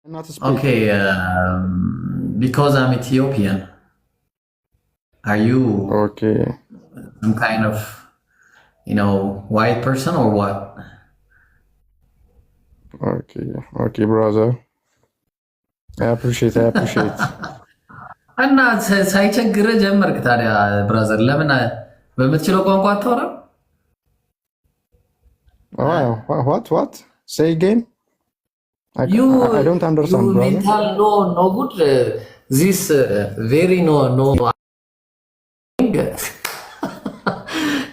Not speak. Okay, because I'm Ethiopian, are you Okay. some kind of, white person or what? Okay. Okay, brother. I appreciate. እና ሳይቸግር ጀመርክ ታዲያ ብራዘር፣ ለምን በምትችለው ቋንቋ አታወራም? What? Say again. I don't understand, you brother. mental no good. This very no.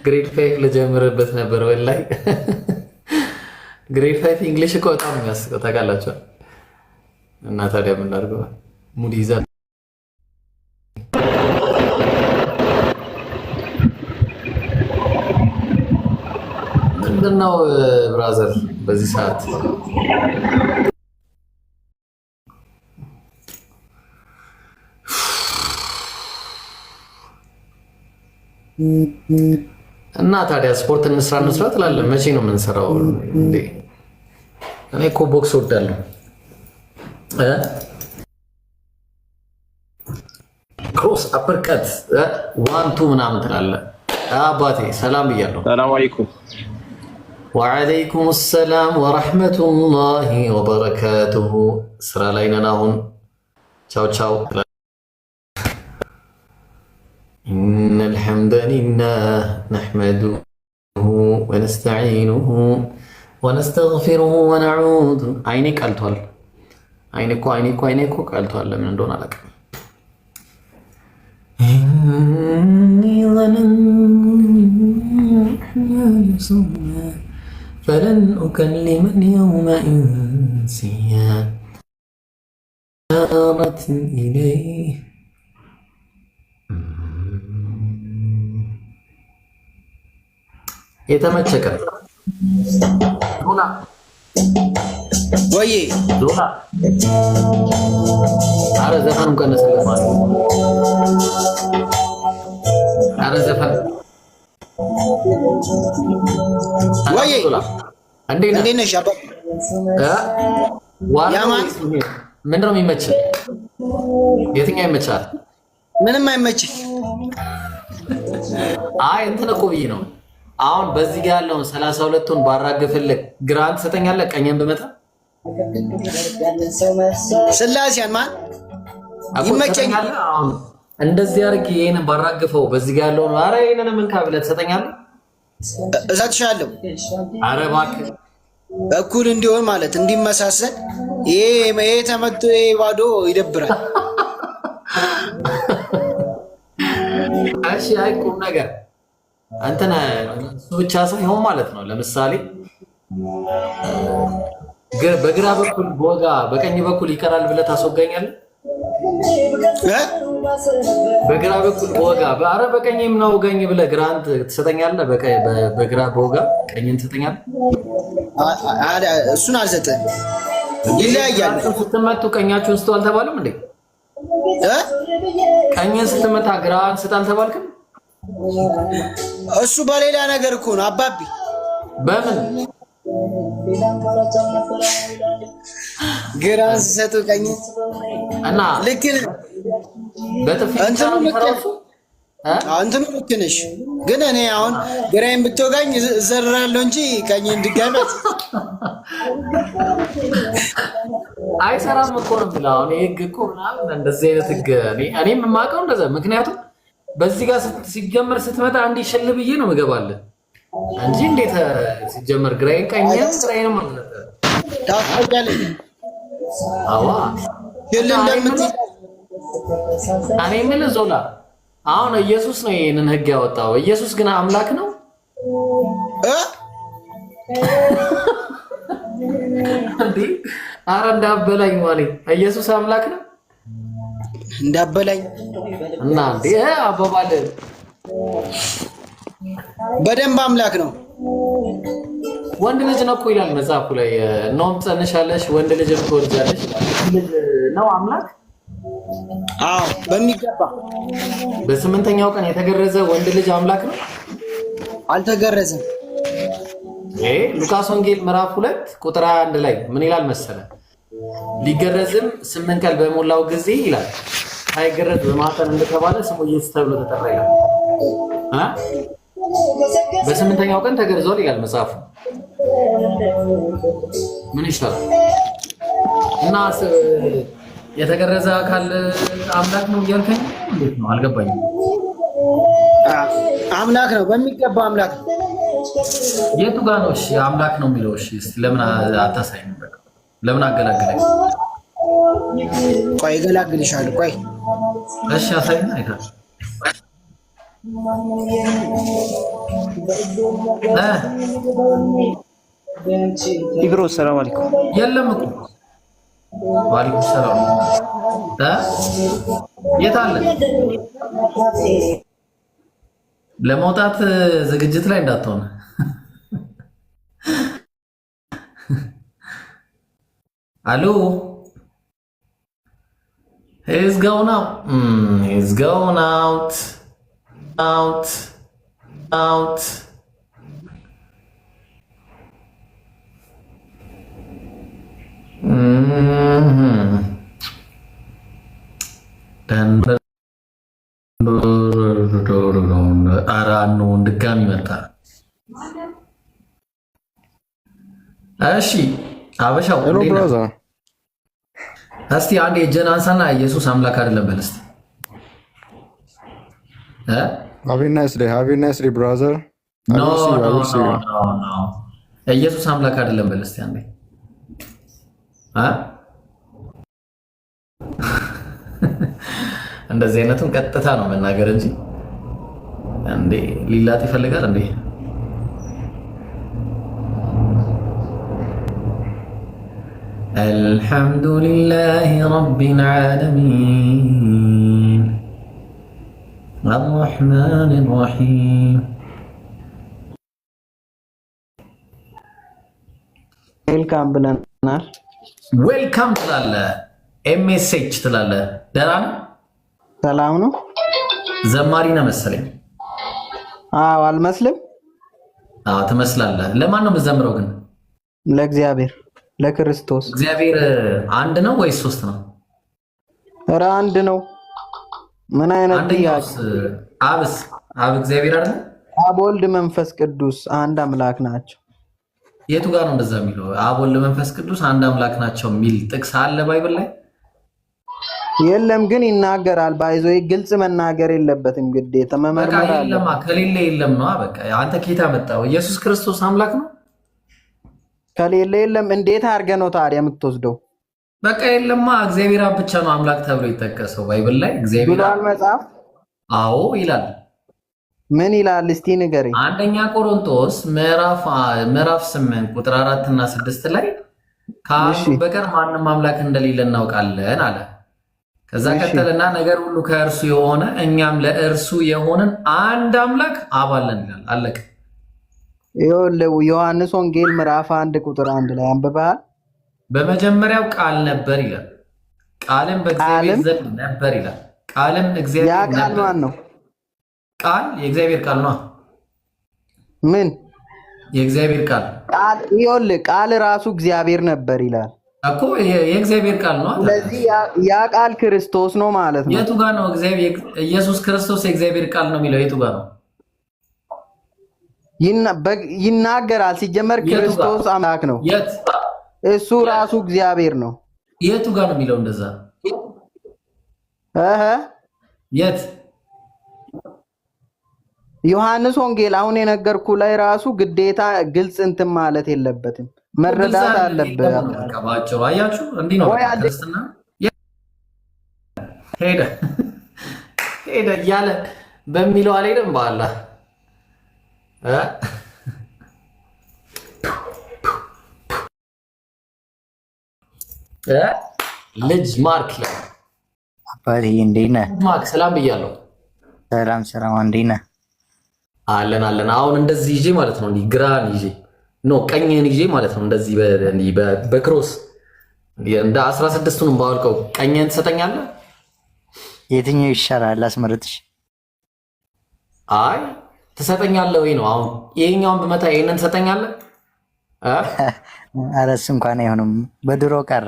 ግሬድ 5 ልጀምርበት ነበር ወላሂ። ግሬድ 5 እንግሊሽ እኮ በጣም የሚያስቀው ታውቃላችሁ። እና ታዲያ ምን ላድርገው? ሙድ ይዛል። ምንድነው ብራዘር በዚህ ሰዓት እና ታዲያ ስፖርት እንስራ ትላለህ? መቼ ነው የምንሰራው እንዴ? እኔ እኮ ቦክስ ወዳለሁ። ክሮስ አፐርከት 1 2 ምናምን ትላለህ። አባቴ ሰላም ብያለሁ። ሰላም አለይኩም። ወአለይኩም ሰላም ወራህመቱላሂ ወበረካቱሁ። ስራ ላይ ነን አሁን። ቻው إن الحمد لله نحمده ونستعينه ونستغفره ونعوذ عيني قالتوال عينيكو قالتوال لمن እንደሆነ አላውቅም إني ظننت فلن أكلم اليوم إنسيا نارت إليه የተመቸከ ዞላ ወይ ዞላ አረ ዘፈኑን ቀነሰለት ማለት ነው። አረ ዘፈን ወይ ዞላ እንዴ ነሽ አባ ያማን ምንድን ነው የሚመችህ? የትኛው ይመቻል? ምንም አይመችህ። አይ እንትን እኮ ብዬ ነው አሁን በዚህ ጋር ያለውን 32ቱን ባራግፍልህ ግራንት ሰጠኛለህ? ቀኝን ብመጣ ስላሴያን ማን ይመቸኛል? አሁን እንደዚህ አድርጌ ይሄንን ባራግፈው በዚህ ጋር ያለውን አረ ይሄንን ምን ካብለህ ትሰጠኛለህ? እሰጥሻለሁ። አረ እባክህ እኩል እንዲሆን ማለት እንዲመሳሰል። ይሄ ተመቶ ባዶ ይደብራል። እሺ አይቁም ነገር አንተና እሱ ብቻ ሳይሆን ማለት ነው። ለምሳሌ በግራ በኩል ቦጋ በቀኝ በኩል ይቀራል ብለህ ታስወጋኛለህ? በግራ በኩል ቦጋ በአረ በቀኝም ነው ወጋኝ ብለህ ግራንት ትሰጠኛለህ? በግራ ቦጋ ቀኝን ትሰጠኛለህ? እሱን አልሰጠህም። ይለያያል። ስትመቱ ቀኛችሁን ስጡ አልተባለም እንዴ? ቀኝን ስትመታ ግራን ስጥ አልተባልክም? እሱ በሌላ ነገር እኮ ነው አባቢ። በምን ግራን ሲሰጡ ቀኝ እና ልክ በጥፊ እንትኑ ልክ ነሽ። ግን እኔ አሁን ግራዬን ብትወጋኝ እዘራለሁ እንጂ ቀኝን ድጋሜት አይሰራም እኮ ነው ብላ። አሁን ህግ እኮ ምናምን እንደዚህ አይነት ህግ እኔም የማውቀው እንደዛ። ምክንያቱም በዚህ ጋር ሲጀመር ስትመጣ አንዴ ሸል ብዬ ነው የምገባልህ እንጂ እንዴት ሲጀመር ግራዬን ቀኝን ማለት ነው። ታውቃለህ? አዋ እኔ የምልህ ዞላ አሁን ኢየሱስ ነው ይሄንን ህግ ያወጣው። ኢየሱስ ግን አምላክ ነው እንዴ? አረ እንዳበላኝ ማለት ኢየሱስ አምላክ ነው እንዳበላኝ እና እንዴ አባባል በደንብ አምላክ ነው። ወንድ ልጅ ነው እኮ ይላል መጽሐፉ ላይ። እናም ጸንሻለሽ ወንድ ልጅ ትወልጃለሽ ነው አምላክ። አዎ በሚገባ በስምንተኛው ቀን የተገረዘ ወንድ ልጅ አምላክ ነው? አልተገረዘም። ሉቃስ ወንጌል ምዕራፍ 2 ቁጥር 21 ላይ ምን ይላል መሰለ? ሊገረዝም 8 ቀን በሞላው ጊዜ ይላል ሳይገረዝ በማህፀን እንደተባለ ስሙ ኢየሱስ ተብሎ ተጠራ ይላል። በስምንተኛው ቀን ተገርዟል ይላል መጽሐፉ። ምን ይሻላል? እና የተገረዘ አካል አምላክ ነው እያልከኝ እንዴት ነው? አልገባኝም። አምላክ ነው፣ በሚገባ አምላክ ነው። የቱ ጋር ነው? እሺ አምላክ ነው የሚለው። እሺ እስቲ ለምን አታሳይም? በቃ ለምን አገላገለኝ? ቆይ እገላግልሻለሁ። ቆይ እሺ አሳይና አይታ ኢብሮ ሰላም አለይኩም። የለም እኮ ዋሊኩም ሰላም። የት አለ? ለመውጣት ዝግጅት ላይ እንዳትሆነ። አሎ he's going out. He's going out. Out. አራኑ ድጋሚ መጣ። እሺ አበሻው እስቲ አንድ የእጅህን አንሳና ኢየሱስ አምላክ አይደለም በል እስቲ። Have a nice day, brother. ኖ ኢየሱስ አምላክ አይደለም በል እስቲ አንዴ። እንደዚህ አይነቱን ቀጥታ ነው መናገር እንጂ እንዴ ሊላጥ ይፈልጋል እንዴ? አልሐምዱሊላሂ ረቢል ዓለሚን አርረሕማኒር ረሒም። ዌልካም ብለናል። ዌልካም ትላለህ፣ ኤምኤስኤች ትላለህ። ደህና ነህ? ሰላም ነው። ዘማሪ ነህ መሰለኝ። አዎ አልመስልም? አዎ ትመስላለህ። ለማን ነው የምትዘምረው ግን? ለእግዚአብሔር ለክርስቶስ። እግዚአብሔር አንድ ነው ወይስ ሶስት ነው? ኧረ አንድ ነው። ምን አይነት ጥያቄ! አብ እግዚአብሔር አይደል? አብ ወልድ መንፈስ ቅዱስ አንድ አምላክ ናቸው። የቱ ጋር ነው እንደዛ የሚለው? አብ ወልድ መንፈስ ቅዱስ አንድ አምላክ ናቸው የሚል ጥቅስ አለ ባይብል ላይ? የለም ግን ይናገራል። ባይዞ ግልጽ መናገር የለበትም ግዴታ መመርመር አለ። የለማ ከሌለ የለም ነው። በቃ አንተ ኬታ መጣው? ኢየሱስ ክርስቶስ አምላክ ነው። ከሌለ የለም። እንዴት አድርገህ ነው ታዲያ የምትወስደው? በቃ የለማ እግዚአብሔር አብ ብቻ ነው አምላክ ተብሎ የተጠቀሰው ባይብል ላይ። እግዚአብሔር ብሏል መጽሐፍ? አዎ ይላል። ምን ይላል እስቲ ንገረኝ። አንደኛ ቆሮንቶስ ምዕራፍ 8 ቁጥር 4 እና 6 ላይ ከአብ በቀር ማንም አምላክ እንደሌለ እናውቃለን አለ። ከዛ ቀጠልና ነገር ሁሉ ከእርሱ የሆነ እኛም ለእርሱ የሆንን አንድ አምላክ አብ አለን ይላል። አለቀ። ይኸውልህ ዮሐንስ ወንጌል ምዕራፍ 1 ቁጥር 1 ላይ አንብበሃል? በመጀመሪያው ቃል ነበር ይላል። ቃልም በእግዚአብሔር ዘንድ ነበር ይላል። ቃልም እግዚአብሔር ነበር። ያ ቃል ማን ነው? ቃል የእግዚአብሔር ቃል ነው። ምን የእግዚአብሔር ቃል? ቃል ይኸውልህ ቃል ራሱ እግዚአብሔር ነበር ይላል እኮ የእግዚአብሔር ቃል ነው። ስለዚህ ያ ቃል ክርስቶስ ነው ማለት ነው። የቱ ጋር ነው እግዚአብሔር? ኢየሱስ ክርስቶስ የእግዚአብሔር ቃል ነው የሚለው የቱ ጋር ነው? ይናገራል። ሲጀመር ክርስቶስ አምላክ ነው። የት? እሱ ራሱ እግዚአብሔር ነው። የቱ ጋር ነው የሚለው እንደዛ? የት? ዮሐንስ ወንጌል አሁን የነገርኩ ላይ ራሱ ግዴታ ግልጽ እንትን ማለት የለበትም መረዳት አለበት። ባጭሩ አያችሁ፣ እንዲህ ነው ክርስትና። ሄደ እያለ በሚለው አልሄደም። በአላህ ልጅ ማርክ አባቴ እንዴት ነህ? ማርክ ሰላም ብያለሁ። ሰላም እንዴት ነህ? አለን። አሁን እንደዚህ ይዤ ማለት ነው፣ እንዲህ ግራን ይዤ ኖ ቀኝህን ይዤ ማለት ነው። እንደዚህ በክሮስ እንደ 16ቱንም ባወልቀው ቀኝህን ትሰጠኛለህ? የትኛው ይሻላል ላስመርጥሽ? አይ ትሰጠኛለህ ወይ ነው። አሁን ይሄኛውን ብመታ ይሄንን ትሰጠኛለህ? ኧረ እሱ እንኳን አይሆንም፣ በድሮ ቀረ።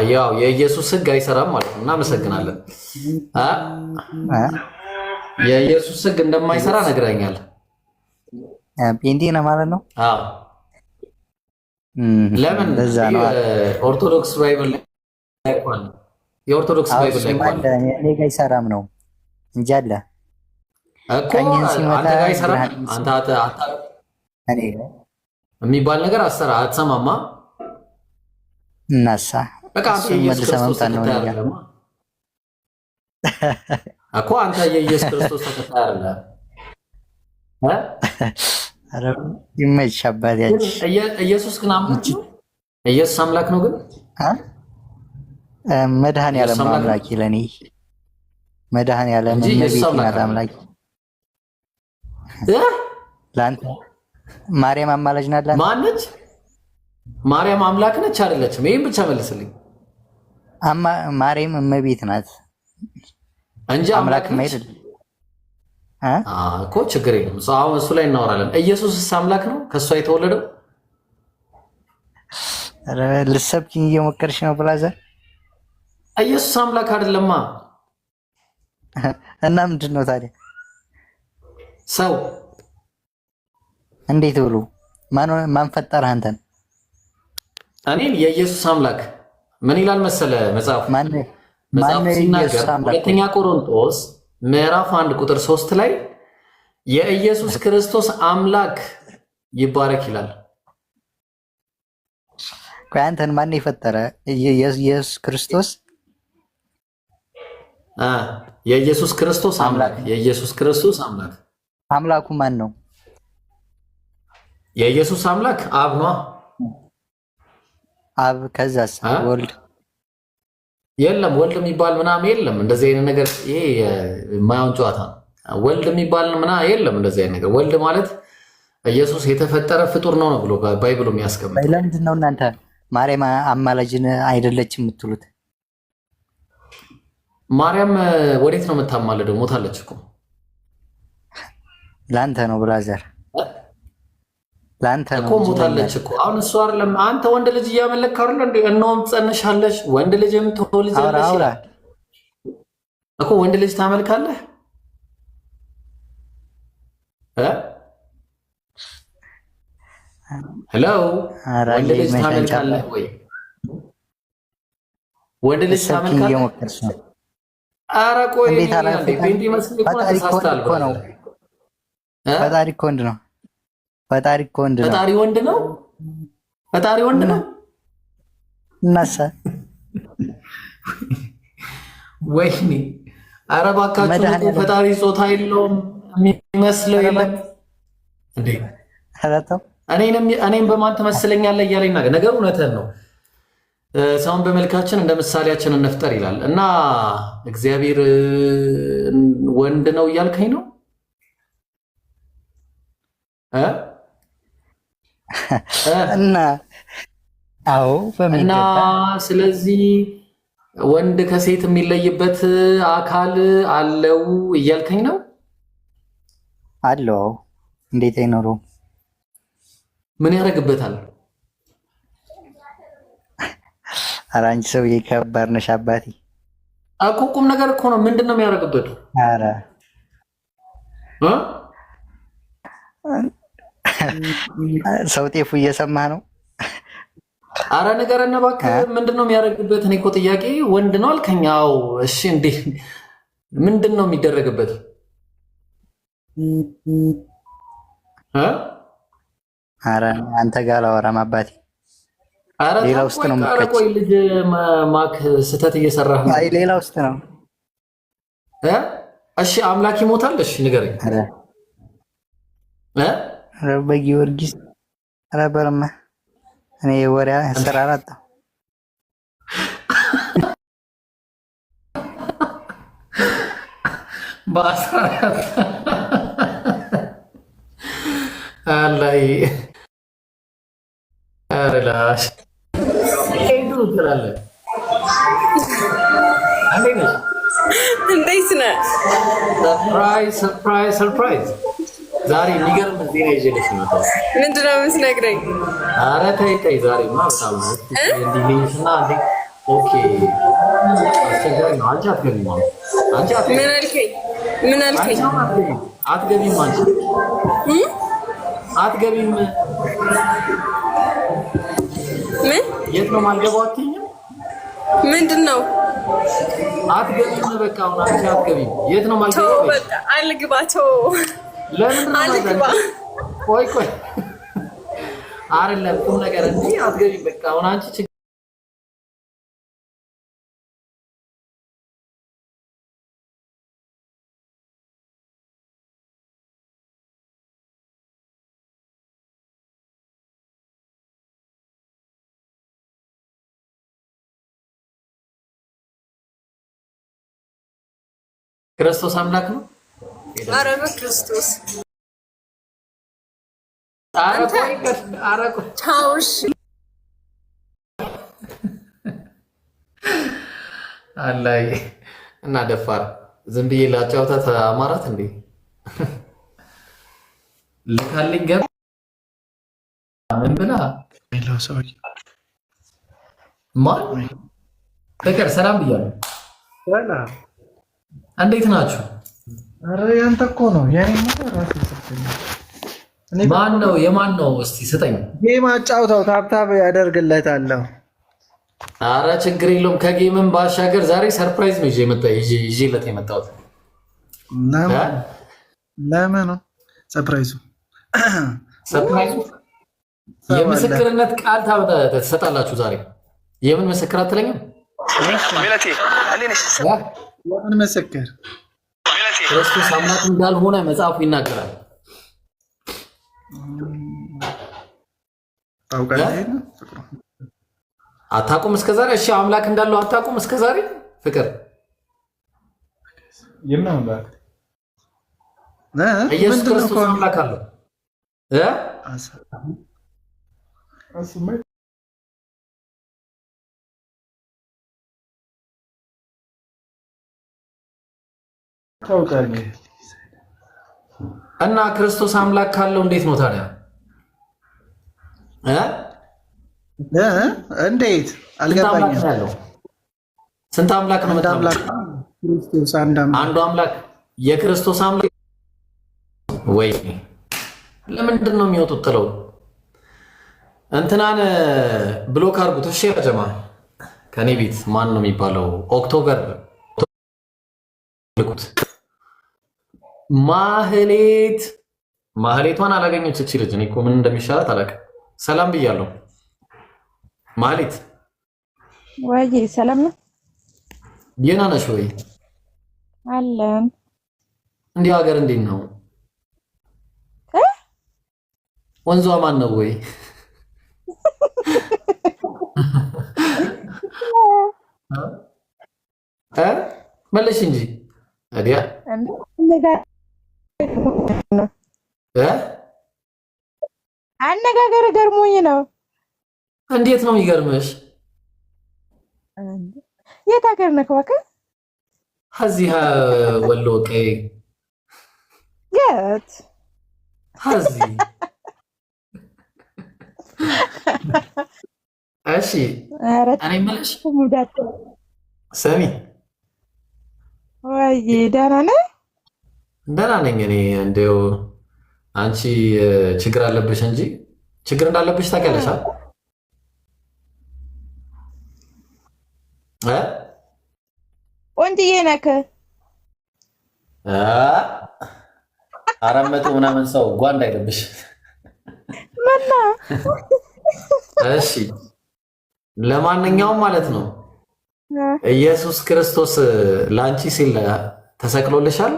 ያው የኢየሱስ ሕግ አይሰራም ማለት ነው። እናመሰግናለን። የኢየሱስ ሕግ እንደማይሰራ ነግረኛል። ጴንጤ ነው ማለት ነው። ለምን ኦርቶዶክስ ባይብል የኦርቶዶክስ ባይብል ላይ እኔ ጋር አይሰራም ነው እንጂ አለ እኮ አንተ ጋር አይሰራም። አንተ የሚባል ነገር አትሰማማ። እናሳ በቃ አንተ የኢየሱስ ክርስቶስ ተከታይ አይደለም እኮ አንተ የኢየሱስ ክርስቶስ ተከታይ አይደለም። አረ ይመች አባቴ። ኢየሱስ ግን አምላክ ነው። ኢየሱስ አምላክ ነው ግን መድኃኔዓለም አምላክ ለኔ መድኃኔዓለም ነብይ አምላክ ለአንተ ማርያም አማላጅ ናት። ማነች? ማርያም አምላክ ነች አይደለችም? ይሄን ብቻ መልስልኝ። ማርያም እመቤት ናት እንጂ አምላክ አይደል እኮ። ችግር የለም አሁን እሱ ላይ እናወራለን። ኢየሱስስ አምላክ ነው ከእሷ የተወለደው? ልትሰብኪኝ እየሞከርሽ ነው ብራዘር። ኢየሱስ አምላክ አይደለማ። እና ምንድን ነው ታዲያ? ሰው እንዴት ብሎ ማን ፈጠረህ አንተን? እኔን የኢየሱስ አምላክ ምን ይላል መሰለ መጽሐፉ ሲናገር ሁለተኛ ቆሮንቶስ ምዕራፍ 1 ቁጥር 3 ላይ የኢየሱስ ክርስቶስ አምላክ ይባረክ ይላል። ቆይ አንተን ማን የፈጠረ? ኢየሱስ ክርስቶስ የኢየሱስ ክርስቶስ አምላክ የኢየሱስ ክርስቶስ አምላክ አምላኩ ማን ነው? የኢየሱስ አምላክ አብ ነው። አብ ከዛስ ወልድ የለም። ወልድ የሚባል ምናምን የለም። እንደዚህ አይነት ነገር ይሄ የማያውን ጨዋታ ነው። ወልድ የሚባል ምናምን የለም። እንደዚህ አይነት ነገር ወልድ ማለት ኢየሱስ የተፈጠረ ፍጡር ነው ብሎ ባይብሉ የሚያስቀምጥ። ለምንድን ነው እናንተ ማርያም አማላጅን አይደለችም የምትሉት? ማርያም ወዴት ነው የምታማልደው? ሞታለች እኮ። ለአንተ ነው ብራዘር፣ ለአንተ ነው እኮ ሞታለች እኮ። አሁን እሱ አይደለም አንተ ወንድ ልጅ እያመለክ አይደል እንዴ? እነውም ጸንሻለሽ ወንድ ልጅ የምትወልጃለሽ እኮ። ወንድ ልጅ ታመልካለህ ሄሎ ወንድ ልጅ ታመልካለህ ወይ? ወንድ ልጅ ታመልካለህ? ኧረ ቆይ ቤንዲ መስል እኮ ተሳስተሃል እኮ ነው። ፈጣሪ እኮ ወንድ ነው። ፈጣሪ እኮ ወንድ ነው። ፈጣሪ ወንድ ነው። ፈጣሪ ወንድ ነው። እናሳ ወይኔ ኧረ እባካችሁ እኮ ፈጣሪ ጾታ የለውም የሚመስለው የለም እንዴ? እኔም በማን ትመስለኛለህ እያለኝ ነገሩ እውነትህን ነው። ሰውን በመልካችን እንደ ምሳሌያችን እንፍጠር ይላል እና እግዚአብሔር ወንድ ነው እያልከኝ ነው? እና አዎ እና ስለዚህ ወንድ ከሴት የሚለይበት አካል አለው እያልከኝ ነው? አለው። እንዴት አይኖረውም? ምን ያደርግበታል? ኧረ አንቺ ሰውዬ ከባድ ነሽ አባቴ። እኮ ቁም ነገር እኮ ነው። ምንድን ነው የሚያደርግበት? ኧረ ሰው ጤፉ እየሰማህ ነው? አረ ንገረን እባክህ፣ ምንድን ነው የሚያደርግበት? እኔ እኮ ጥያቄ ወንድ ነው አልከኝ። አዎ እሺ፣ እንዴ ምንድን ነው የሚደረግበት? አረ አንተ ጋር አላወራም አባቴ። አረ ሌላ ውስጥ ነው የምትከች። ቆይ ልጅ ማክ ስተት እየሰራህ ነው። አይ ሌላ ውስጥ ነው። እሺ አምላክ ይሞታል? እሺ ንገረኝ። አረ በጊዮርጊስ አረ በረማ እኔ ወሬ ስራ አላጣሁ። አላይ አረላሽ እንዴት ነህ? እንዴት ነህ? ሰርፕራይዝ ሰርፕራይዝ ሰርፕራይዝ ዛሬ የሚገርም ዜና ይዤልሽ ነው። ምንድን ነው የምትነግረኝ? ኧረ ተይ ዛሬማ በጣም እንዲልሽና እንዴ ኦኬ አስቸጋሪ ነው። አንቺ አትገቢም ማለት አንቺ አትገቢም። ምን አልከኝ? አትገቢም አንቺ አትገቢም። ምን የት ነው የማልገባው አትይኝም? ምንድን ነው አትገቢም? በቃ አሁን አንቺ አትገቢም። የት ነው የማልገባው? በቃ አልግባቸው። ለምን ነው አልግባ? ቆይ አይደለም ቁም ነገር እንጂ አትገቢም። በቃ አሁን አንቺ ክርስቶስ አምላክ ነው። ኧረ በክርስቶስ ታውሽ አላይ እና ደፋር ዝም ብዬ ላጫውታት አማራት እንዴ ልካልኝ ገብ ምን ብላ ሌላው ሰው ማን ፍቅር ሰላም ብያለሁ። ሰላም እንዴት ናችሁ? አረ ያንተ እኮ ነው ያኔ ራስ ይሰጠኝ። ማን ነው የማን ነው? እስቲ ስጠኝ። ጌም አጫውተው ታብታብ ያደርግለታለሁ። አረ ችግር የለውም። ከጌምም ባሻገር ዛሬ ሰርፕራይዝ ነው ይዤለት የመጣሁት። ለምን ነው ሰርፕራይዙ? የምስክርነት ቃል ትሰጣላችሁ ዛሬ። የምን ምስክር አትለኝም? ለምን መሰከር? ክርስቶስ አምላክ እንዳልሆነ መጽሐፉ ይናገራል። አታውቁም እስከዛሬ? እሺ አምላክ እንዳለው አታውቁም እስከዛሬ? ፍቅር የምን አምላክ? ኢየሱስ ክርስቶስ አምላክ አለው እና ክርስቶስ አምላክ ካለው እንዴት ነው ታዲያ? እንዴት አልገባኝም። ስንት አምላክ ነው? ክርስቶስ አንዱ አምላክ። የክርስቶስ አምላክ ወይ ለምንድን ነው የሚወጡት? ጥለው እንትናን ብሎክ አድርጉት። እሺ ጀማ ከኔ ቤት ማን ነው የሚባለው? ኦክቶበር ልኩት። ማህሌቷን አላገኘች እቺ ልጅ። እኔ እኮ ምን እንደሚሻላት አላውቅም። ሰላም ብያለሁ ማህሌት። ወይ ሰላም ነው? ደህና ነሽ ወይ? አለን። እንዲህ ሀገር እንዴት ነው? ወንዟ ማን ነው ወይ? መለሽ እንጂ አዲያ አነጋገር ገርሞኝ ነው። እንዴት ነው የሚገርምሽ? የት ሀገር ነህ እባክህ? እዚህ ወሎ ቀይ የት? እዚህ እሺ። እኔ የምልሽ ሰሚ ወይ ደህና ነህ? ደህና ነኝ እኔ። እንደው አንቺ ችግር አለብሽ እንጂ ችግር እንዳለብሽ ታውቂያለሽ አይደል? ቆንጆዬ ነህ። 400 ምናምን ሰው ጓንዳ አይደብሽ። መና እሺ፣ ለማንኛውም ማለት ነው ኢየሱስ ክርስቶስ ላንቺ ሲል ተሰቅሎልሻል።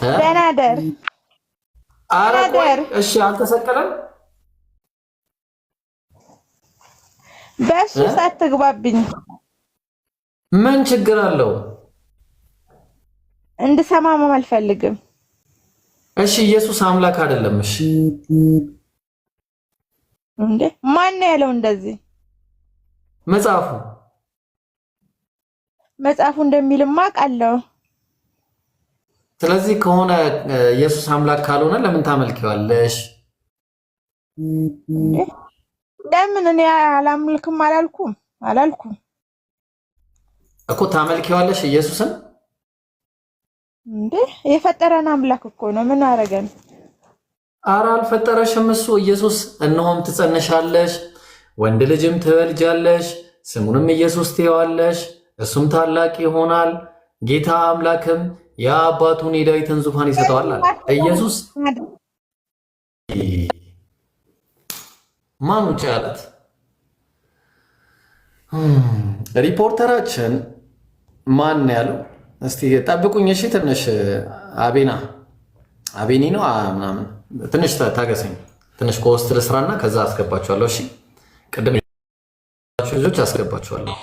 ደህና ደር። እሺ፣ አልተሰቀለም። በሱ ሳትግባብኝ ምን ችግር አለው? እንድሰማም አልፈልግም። እሺ፣ ኢየሱስ አምላክ አይደለም። እሺ እንዴ ማን ነው ያለው እንደዚህ? መጽሐፉ መጽሐፉ እንደሚልማ ቃለው። ስለዚህ ከሆነ ኢየሱስ አምላክ ካልሆነ ለምን ታመልኪዋለሽ? ለምን እኔ አላምልክም አላልኩም እኮ ታመልኪዋለሽ ኢየሱስን እንዴ? የፈጠረን አምላክ እኮ ነው። ምን አረገን? ኧረ አልፈጠረሽም እሱ። ኢየሱስ እነሆም ትጸነሻለሽ፣ ወንድ ልጅም ትወልጃለሽ፣ ስሙንም ኢየሱስ ትይዋለሽ፣ እሱም ታላቅ ይሆናል፣ ጌታ አምላክም የአባቱን የዳዊትን ዙፋን ይሰጠዋል አለ ኢየሱስ። ማን ውጭ ያላት? ሪፖርተራችን ማን ያለው? እስቲ ጠብቁኝ እሺ። ትንሽ አቤኒ ነው ምናምን ትንሽ ታገሰኝ። ትንሽ ኮስት ልስራና ከዛ አስገባችኋለሁ። እሺ ቅድም ልጆች አስገባችኋለሁ።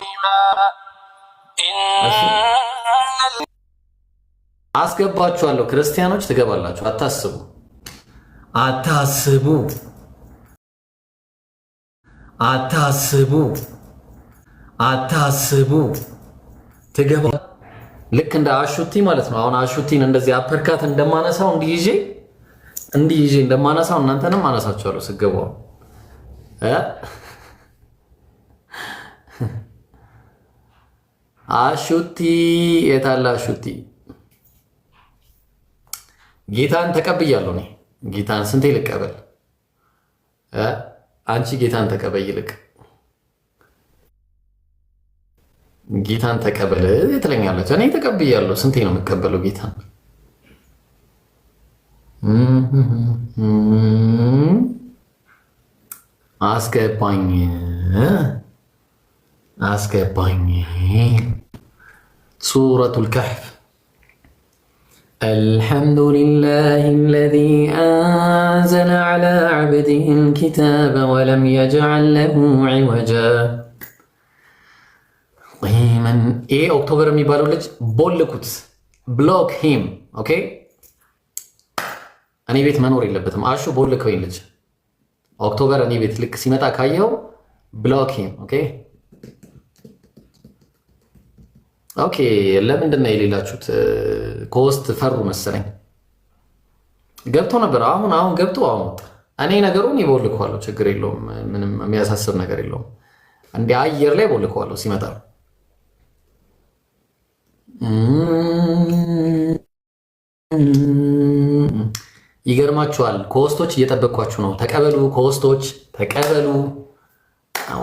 አስገባችኋለሁ። ክርስቲያኖች ትገባላችሁ። አታስቡ ትገባ። ልክ እንደ አሹቲ ማለት ነው። አሁን አሹቲን እንደዚህ አፐርካት እንደማነሳው እንዲህ ይዤ እንደማነሳው እናንተንም አነሳችኋለሁ ስገቡ። አሹቲ የታለ አሹቲ? ጌታን ተቀብያለሁ እኔ። ጌታን ስንቴ ልቀበል? አንቺ ጌታን ተቀበይ። ይልቅ ጌታን ተቀበል ትለኛለች። እኔ ተቀብያለሁ። ስንቴ ነው የምቀበለው ጌታን? አስገባኝ። ሱረቱል ከህፍ الحمد لله الذي أنزل على عبده الكتاب ولم يجعل له عوجا قيما أكتوبر የሚባለው ልጅ ቦልኩት ብሎክ ሂም ኦኬ። እኔ ቤት መኖር የለበትም። አሹ ቦልከው ልጅ ኦክቶበር እኔ ቤት ልክ ሲመጣ ካየው ብሎክ ሂም ኦኬ። ኦኬ ለምንድን ነው የሌላችሁት? ኮስት ፈሩ መሰለኝ። ገብቶ ነበር። አሁን ገብቶ እኔ ነገሩን ይቦልከዋለሁ። ችግር የለውም። ምንም የሚያሳስብ ነገር የለውም። እንደ አየር ላይ ቦልከዋለሁ ሲመጣ። ይገርማችኋል። ኮስቶች እየጠበቅኳችሁ ነው። ተቀበሉ፣ ኮስቶች ተቀበሉ።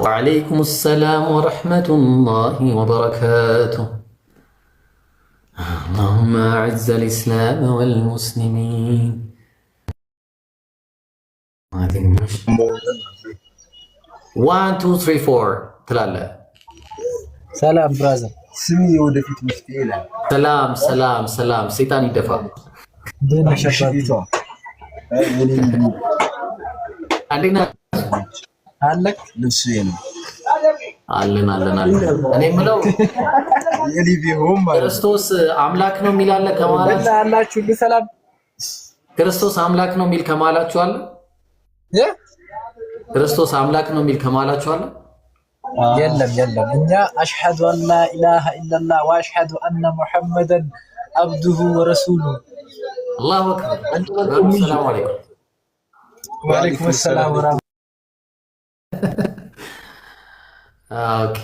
ወዐለይኩም ሰላም ወረሕመቱላሂ ወበረካቱሁ። اللهم أعز الإسلام والمسلمين. 1 2 3 4 ትላለህ። ሰላም ብራዘር፣ ስሚ የወደፊት ሚስቴ ይላል። ሰላም ሰይጣን ይደፋ። አንዴና አለክ ልብስ ነው አለን። እኔ የምለው ክርስቶስ አምላክ ነው የሚል አለ ከማላችሁ አላችሁ? ሰላም ክርስቶስ አምላክ ነው የሚል ከማላችሁ አለ? ክርስቶስ አምላክ ነው የሚል ከማላችሁ አለ? የለም። እኛ አሽሀዱ አን ላ ኢላሃ ኢለላህ ወአሽሀዱ አነ ሙሐመደን አብዱሁ ወረሱሉ። አላሁ አክበር። ሰላም አለይኩም። ወአለይኩም ሰላም ወራህመቱላህ። ኦኬ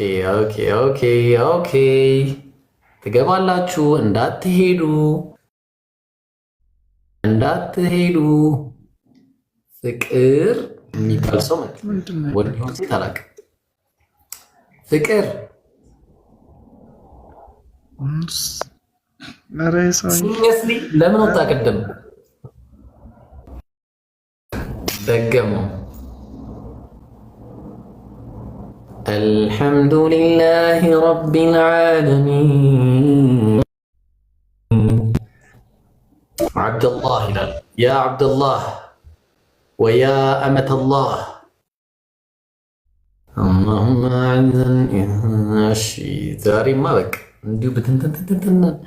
ትገባላችሁ። እንዳትሄዱ። ፍቅር የሚባል ሰው ወንድ ሴት አላውቅም። ፍቅር ሲሪየስሊ ለምን ወጣ? ቅድም ደገመው። الحمد لله رب العالمين. عبد الله يا عبد الله ويا أمة الله اللهم أعزن إنشي زاري ما بك نديو بتنتن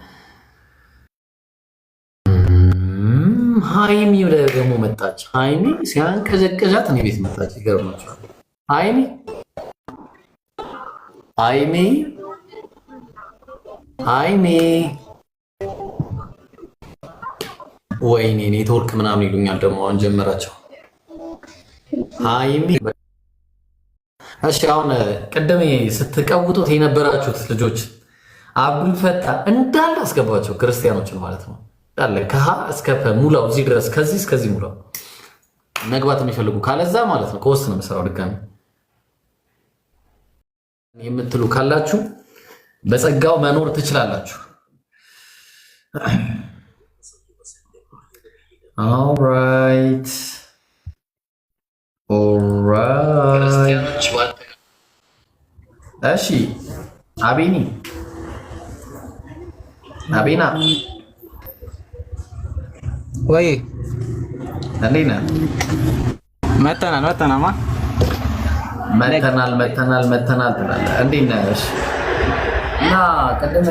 هايمي ولا يرجمو متاج هايمي سيان كزكزات أنا بيت متاج يقربنا هايمي ሃይሜ ወይኔ ኔትወርክ ምናምን ይሉኛል ደግሞ አሁን ጀመራቸው። ሃይሜ እሺ አሁን ቅድም ስትቀውጡት የነበራችሁት ልጆች አብዱል ፈታ እንዳለ አስገባቸው ክርስቲያኖችን ማለት ነው። እንዳለ ከሀ እስከ ፐ ሙላው እዚህ ድረስ ከዚህ እስከዚህ ሙላው መግባት የሚፈልጉ ካለዛ ማለት ነው ከውስጥ ነው የምሰራው ድጋሚ የምትሉ ካላችሁ በጸጋው መኖር ትችላላችሁ። ኦልራይት እሺ አቤኒ አቤና ወይ እንዴት ነህ? መተናል ትላለህ። እንዴት ነህ? እሺ እና ቅድም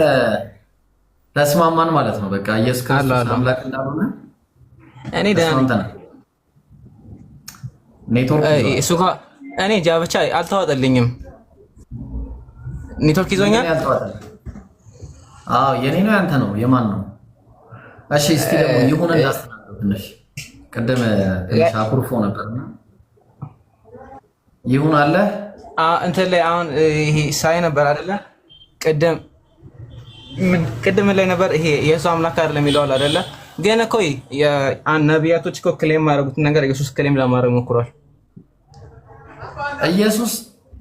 ተስማማን ማለት ነው። በቃ ኢየሱስ ክርስቶስ አምላክ እንዳልሆነ እኔ ደህና ኔትወርክ እሱ ጋር እኔ እንጃ ብቻ አልተዋጠልኝም። ኔትወርክ ይዞኛል። አዎ የኔ ነው ያንተ ነው የማን ነው? እሺ እስቲ ደግሞ ይሁን እንዳስተናገር ትንሽ ቅድም ትንሽ አኩርፎ ነበርና ይሁን አለ እንትን ላይ አሁን ይሄ ሳይ ነበር አይደለ? ቅድም ላይ ነበር ይሄ የኢየሱስ አምላክ አይደለም ይለዋል አይደለ? ግን እኮ ነቢያቶች እኮ ክሌም ያደረጉትን ነገር ኢየሱስ ክሌም ለማድረግ ሞክሯል። ኢየሱስ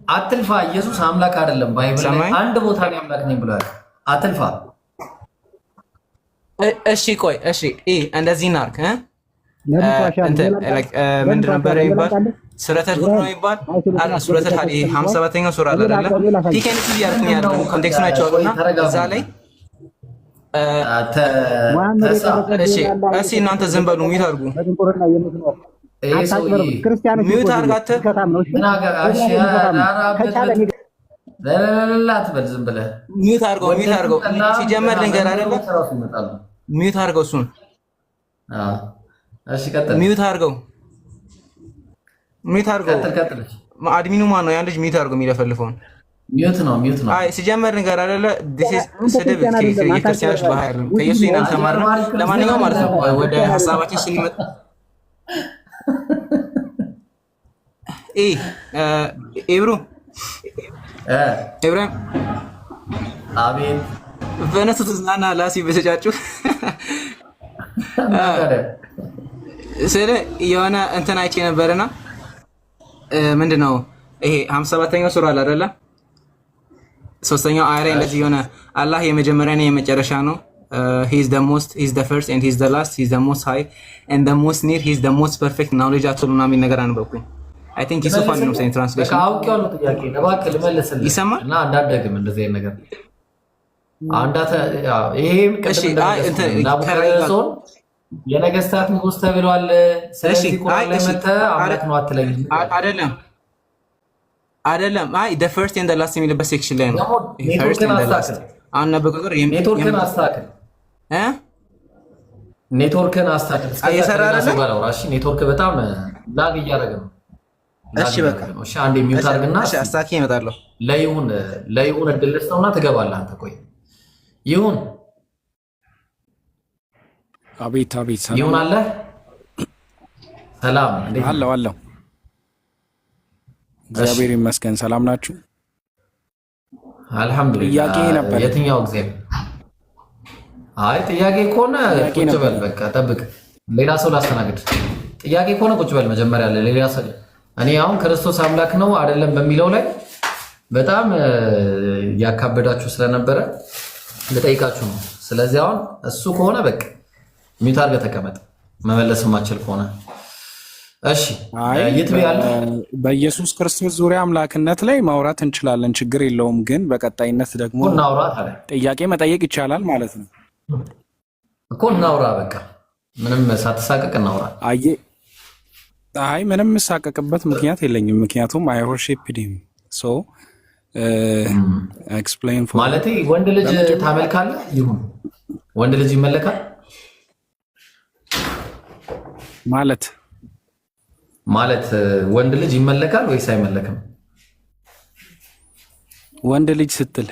አትልፋ፣ ኢየሱስ አምላክ አይደለም። ባይብል ላይ አንድ ቦታ ላይ አምላክ ነኝ ብሏል። አትልፋ። እሺ ቆይ እሺ እንደዚህ እናድርግ ምንድን ነበር የሚባል ሱረቱል ሁድ ነው የሚባል ሱረቱል ሀድ 57ኛው ሱራ አለ አይደለ? ፒኬንሲ ያርኩኝ ያለው ኮንቴክስቱን አይቼዋለሁና እዛ ላይ እሺ እናንተ ዝም በሉ ሚዩት አድርጉ። ሚዩት አድርጋት ዝም ብለህ ሚዩት አድርገው ሲጀመር ልንገር አይደለ? ሚዩት አድርገው እሱን ሚዩት አድርገው አድሚኑ ማን ነው? ያን ልጅ ሚዩት አድርገው የሚለፈልፈውን ሚዩት ነው። አይ ሲጀመር ነገር አይደለ ስድብ የክርስቲያኖች ባህል ነው። ከኢየሱስ ይናን ተማርነ። ለማንኛውም ማለት ነው ወደ ሐሳባችን ስንመጣ ኢብራሂም አቤት በነሱ ትዝናና ላሲ በተጫጩ ስለ የሆነ እንትን አይቼ ነበርና ምንድነው ይሄ 57ኛው ሱራ አለ አይደለ? ሶስተኛው አያ ላይ እንደዚህ የሆነ አላህ የመጀመሪያና የመጨረሻ ነው። he is the most, he is the first and he is the last, he is the most high and the most near, he is the most perfect knowledge አትሉና የሚል ነገር አንበብኩኝ። I think ይሱፍ አለ ነው saying translation አውቄዋለሁ። ጥያቄ እባክህ ልመልስልህ ይሰማል እና እንዳደግም እንደዚህ አይነት ነገር አንዳተ ይሄ ከረይሶን የነገስታት ንጉስ ተብሏል። ስለዚህ ቁርአን ላይ መተህ አምላክ ነው አትለኝ አይደለም። አይ the first and the last የሚልበት ሴክሽን ላይ ነው። first and the last አሁን በቁጥር ኔትወርክን አስተካክል ኔትወርክን አስተካክል። እየሰራ አይደለም። እሺ ኔትወርክ በጣም ላግ እያደረገ ነው። እሺ በቃ እሺ አንዴ ሚውት አድርግና እሺ አስተካክዬ እመጣለሁ። ለይሁን እድል ልስጠውና ትገባለህ አንተ። ቆይ ይሁን አቤት ሰላም ይሁን አለ ሰላም እንዴት አለው እግዚአብሔር ይመስገን። ሰላም ናችሁ? አልሐምዱሊላህ። ጥያቄ ነበር። የትኛው እግዚአብሔር? አይ ጥያቄ ከሆነ ቁጭ በል በቃ ጠብቅ፣ ሌላ ሰው ላስተናግድ። ጥያቄ ከሆነ ቁጭ በል መጀመሪያ ለሌላ ሰው። እኔ አሁን ክርስቶስ አምላክ ነው አይደለም በሚለው ላይ በጣም ያካበዳችሁ ስለነበረ ልጠይቃችሁ ነው። ስለዚህ አሁን እሱ ከሆነ በቃ ሚውት አድርገህ ተቀመጥ፣ መመለስ የማትችል ከሆነ እሺ። በኢየሱስ ክርስቶስ ዙሪያ አምላክነት ላይ ማውራት እንችላለን፣ ችግር የለውም። ግን በቀጣይነት ደግሞ ጥያቄ መጠየቅ ይቻላል ማለት ነው እኮ። እናውራ በቃ ምንም ሳትሳቀቅ እናውራ። አይ ምንም የምሳቀቅበት ምክንያት የለኝም፣ ምክንያቱም አይ ወርሺፕድ ሂም ሶ ኤክስፕሌን ፎር ማለቴ ወንድ ልጅ ታመልካለህ? ይሁን ወንድ ልጅ ይመለካል ማለት ወንድ ልጅ ይመለካል ወይስ አይመለክም? ወንድ ልጅ ስትል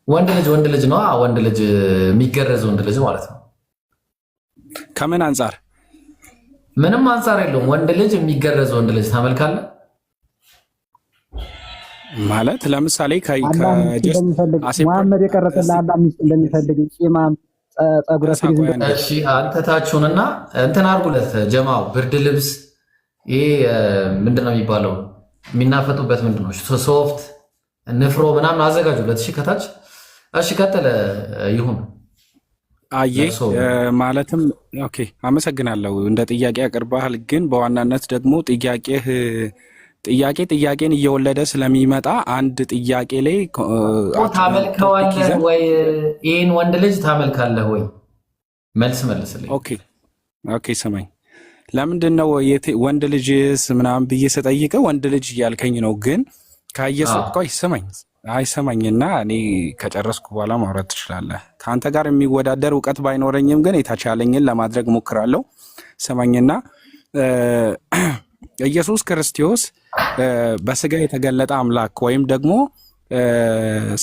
ወንድ ልጅ ነው። ወንድ ልጅ የሚገረዝ ወንድ ልጅ ማለት ነው። ከምን አንጻር? ምንም አንጻር የለውም። ወንድ ልጅ የሚገረዝ ወንድ ልጅ ታመልካለህ ማለት ለምሳሌ መሐመድ የቀረጸልህ አላህ ሚስት እንደሚፈልግ ኢማም ጸጉረ ፍሪዝ። እሺ አንተ ታችሁንና እንትን አድርጉለት ጀማው ብርድ ልብስ ይሄ ምንድነው የሚባለው የሚናፈጡበት ምንድነው ሶፍት ንፍሮ ምናምን አዘጋጁለት። እሺ ከታች እሺ ቀጥለ ይሁን። ማለትም ኦኬ አመሰግናለሁ። እንደ ጥያቄ አቅርበሃል፣ ግን በዋናነት ደግሞ ጥያቄን እየወለደ ስለሚመጣ አንድ ጥያቄ ላይ ታመልከዋለህ ወይ? ይህን ወንድ ልጅ ታመልካለህ ወይ? መልስ መልስልኝ። ኦኬ ስማኝ። ለምንድን ነው ወንድ ልጅስ ምናምን ብዬ ስጠይቀ ወንድ ልጅ እያልከኝ ነው? ግን ከኢየሱስ ቆይ ስማኝ አይሰማኝና እኔ ከጨረስኩ በኋላ ማውራት ትችላለህ። ከአንተ ጋር የሚወዳደር እውቀት ባይኖረኝም ግን የተቻለኝን ለማድረግ ሞክራለሁ። ስማኝና ኢየሱስ ክርስቶስ በስጋ የተገለጠ አምላክ ወይም ደግሞ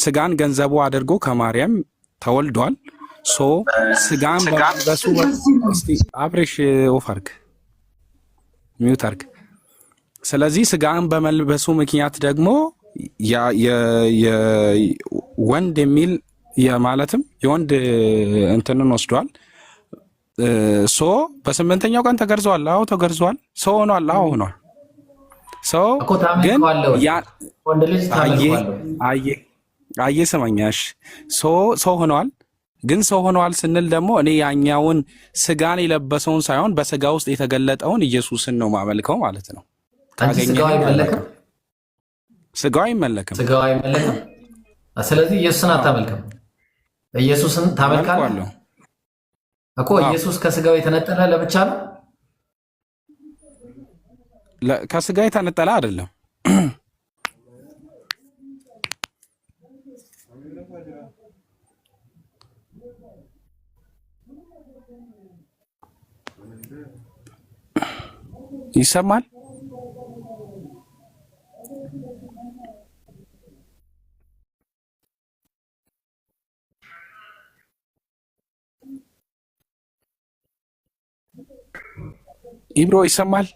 ስጋን ገንዘቡ አድርጎ ከማርያም ተወልዷል። ስጋን በመልበሱ አብሬሽ ኦፈርክ ሚውት አርግ። ስለዚህ ስጋን በመልበሱ ምክንያት ደግሞ ወንድ የሚል ማለትም የወንድ እንትንን ወስዷል። በስምንተኛው ቀን ተገርዟል። አዎ ተገርዟል። ሰው ሆኗል። አዎ ሆኗል። ግን አየ ሰማኛሽ ሰው ሆኗል። ግን ሰው ሆኗል ስንል ደግሞ እኔ ያኛውን ስጋን የለበሰውን ሳይሆን በስጋ ውስጥ የተገለጠውን ኢየሱስን ነው ማመልከው ማለት ነው። ስጋው አይመለክም። ስለዚህ ኢየሱስን አታመልክም። ኢየሱስን ታመልካለህ እኮ። ኢየሱስ ከስጋው የተነጠለ ለብቻ ነው። ከስጋ የተነጠለ አይደለም። ይሰማል? ኢብሮ ይሰማል?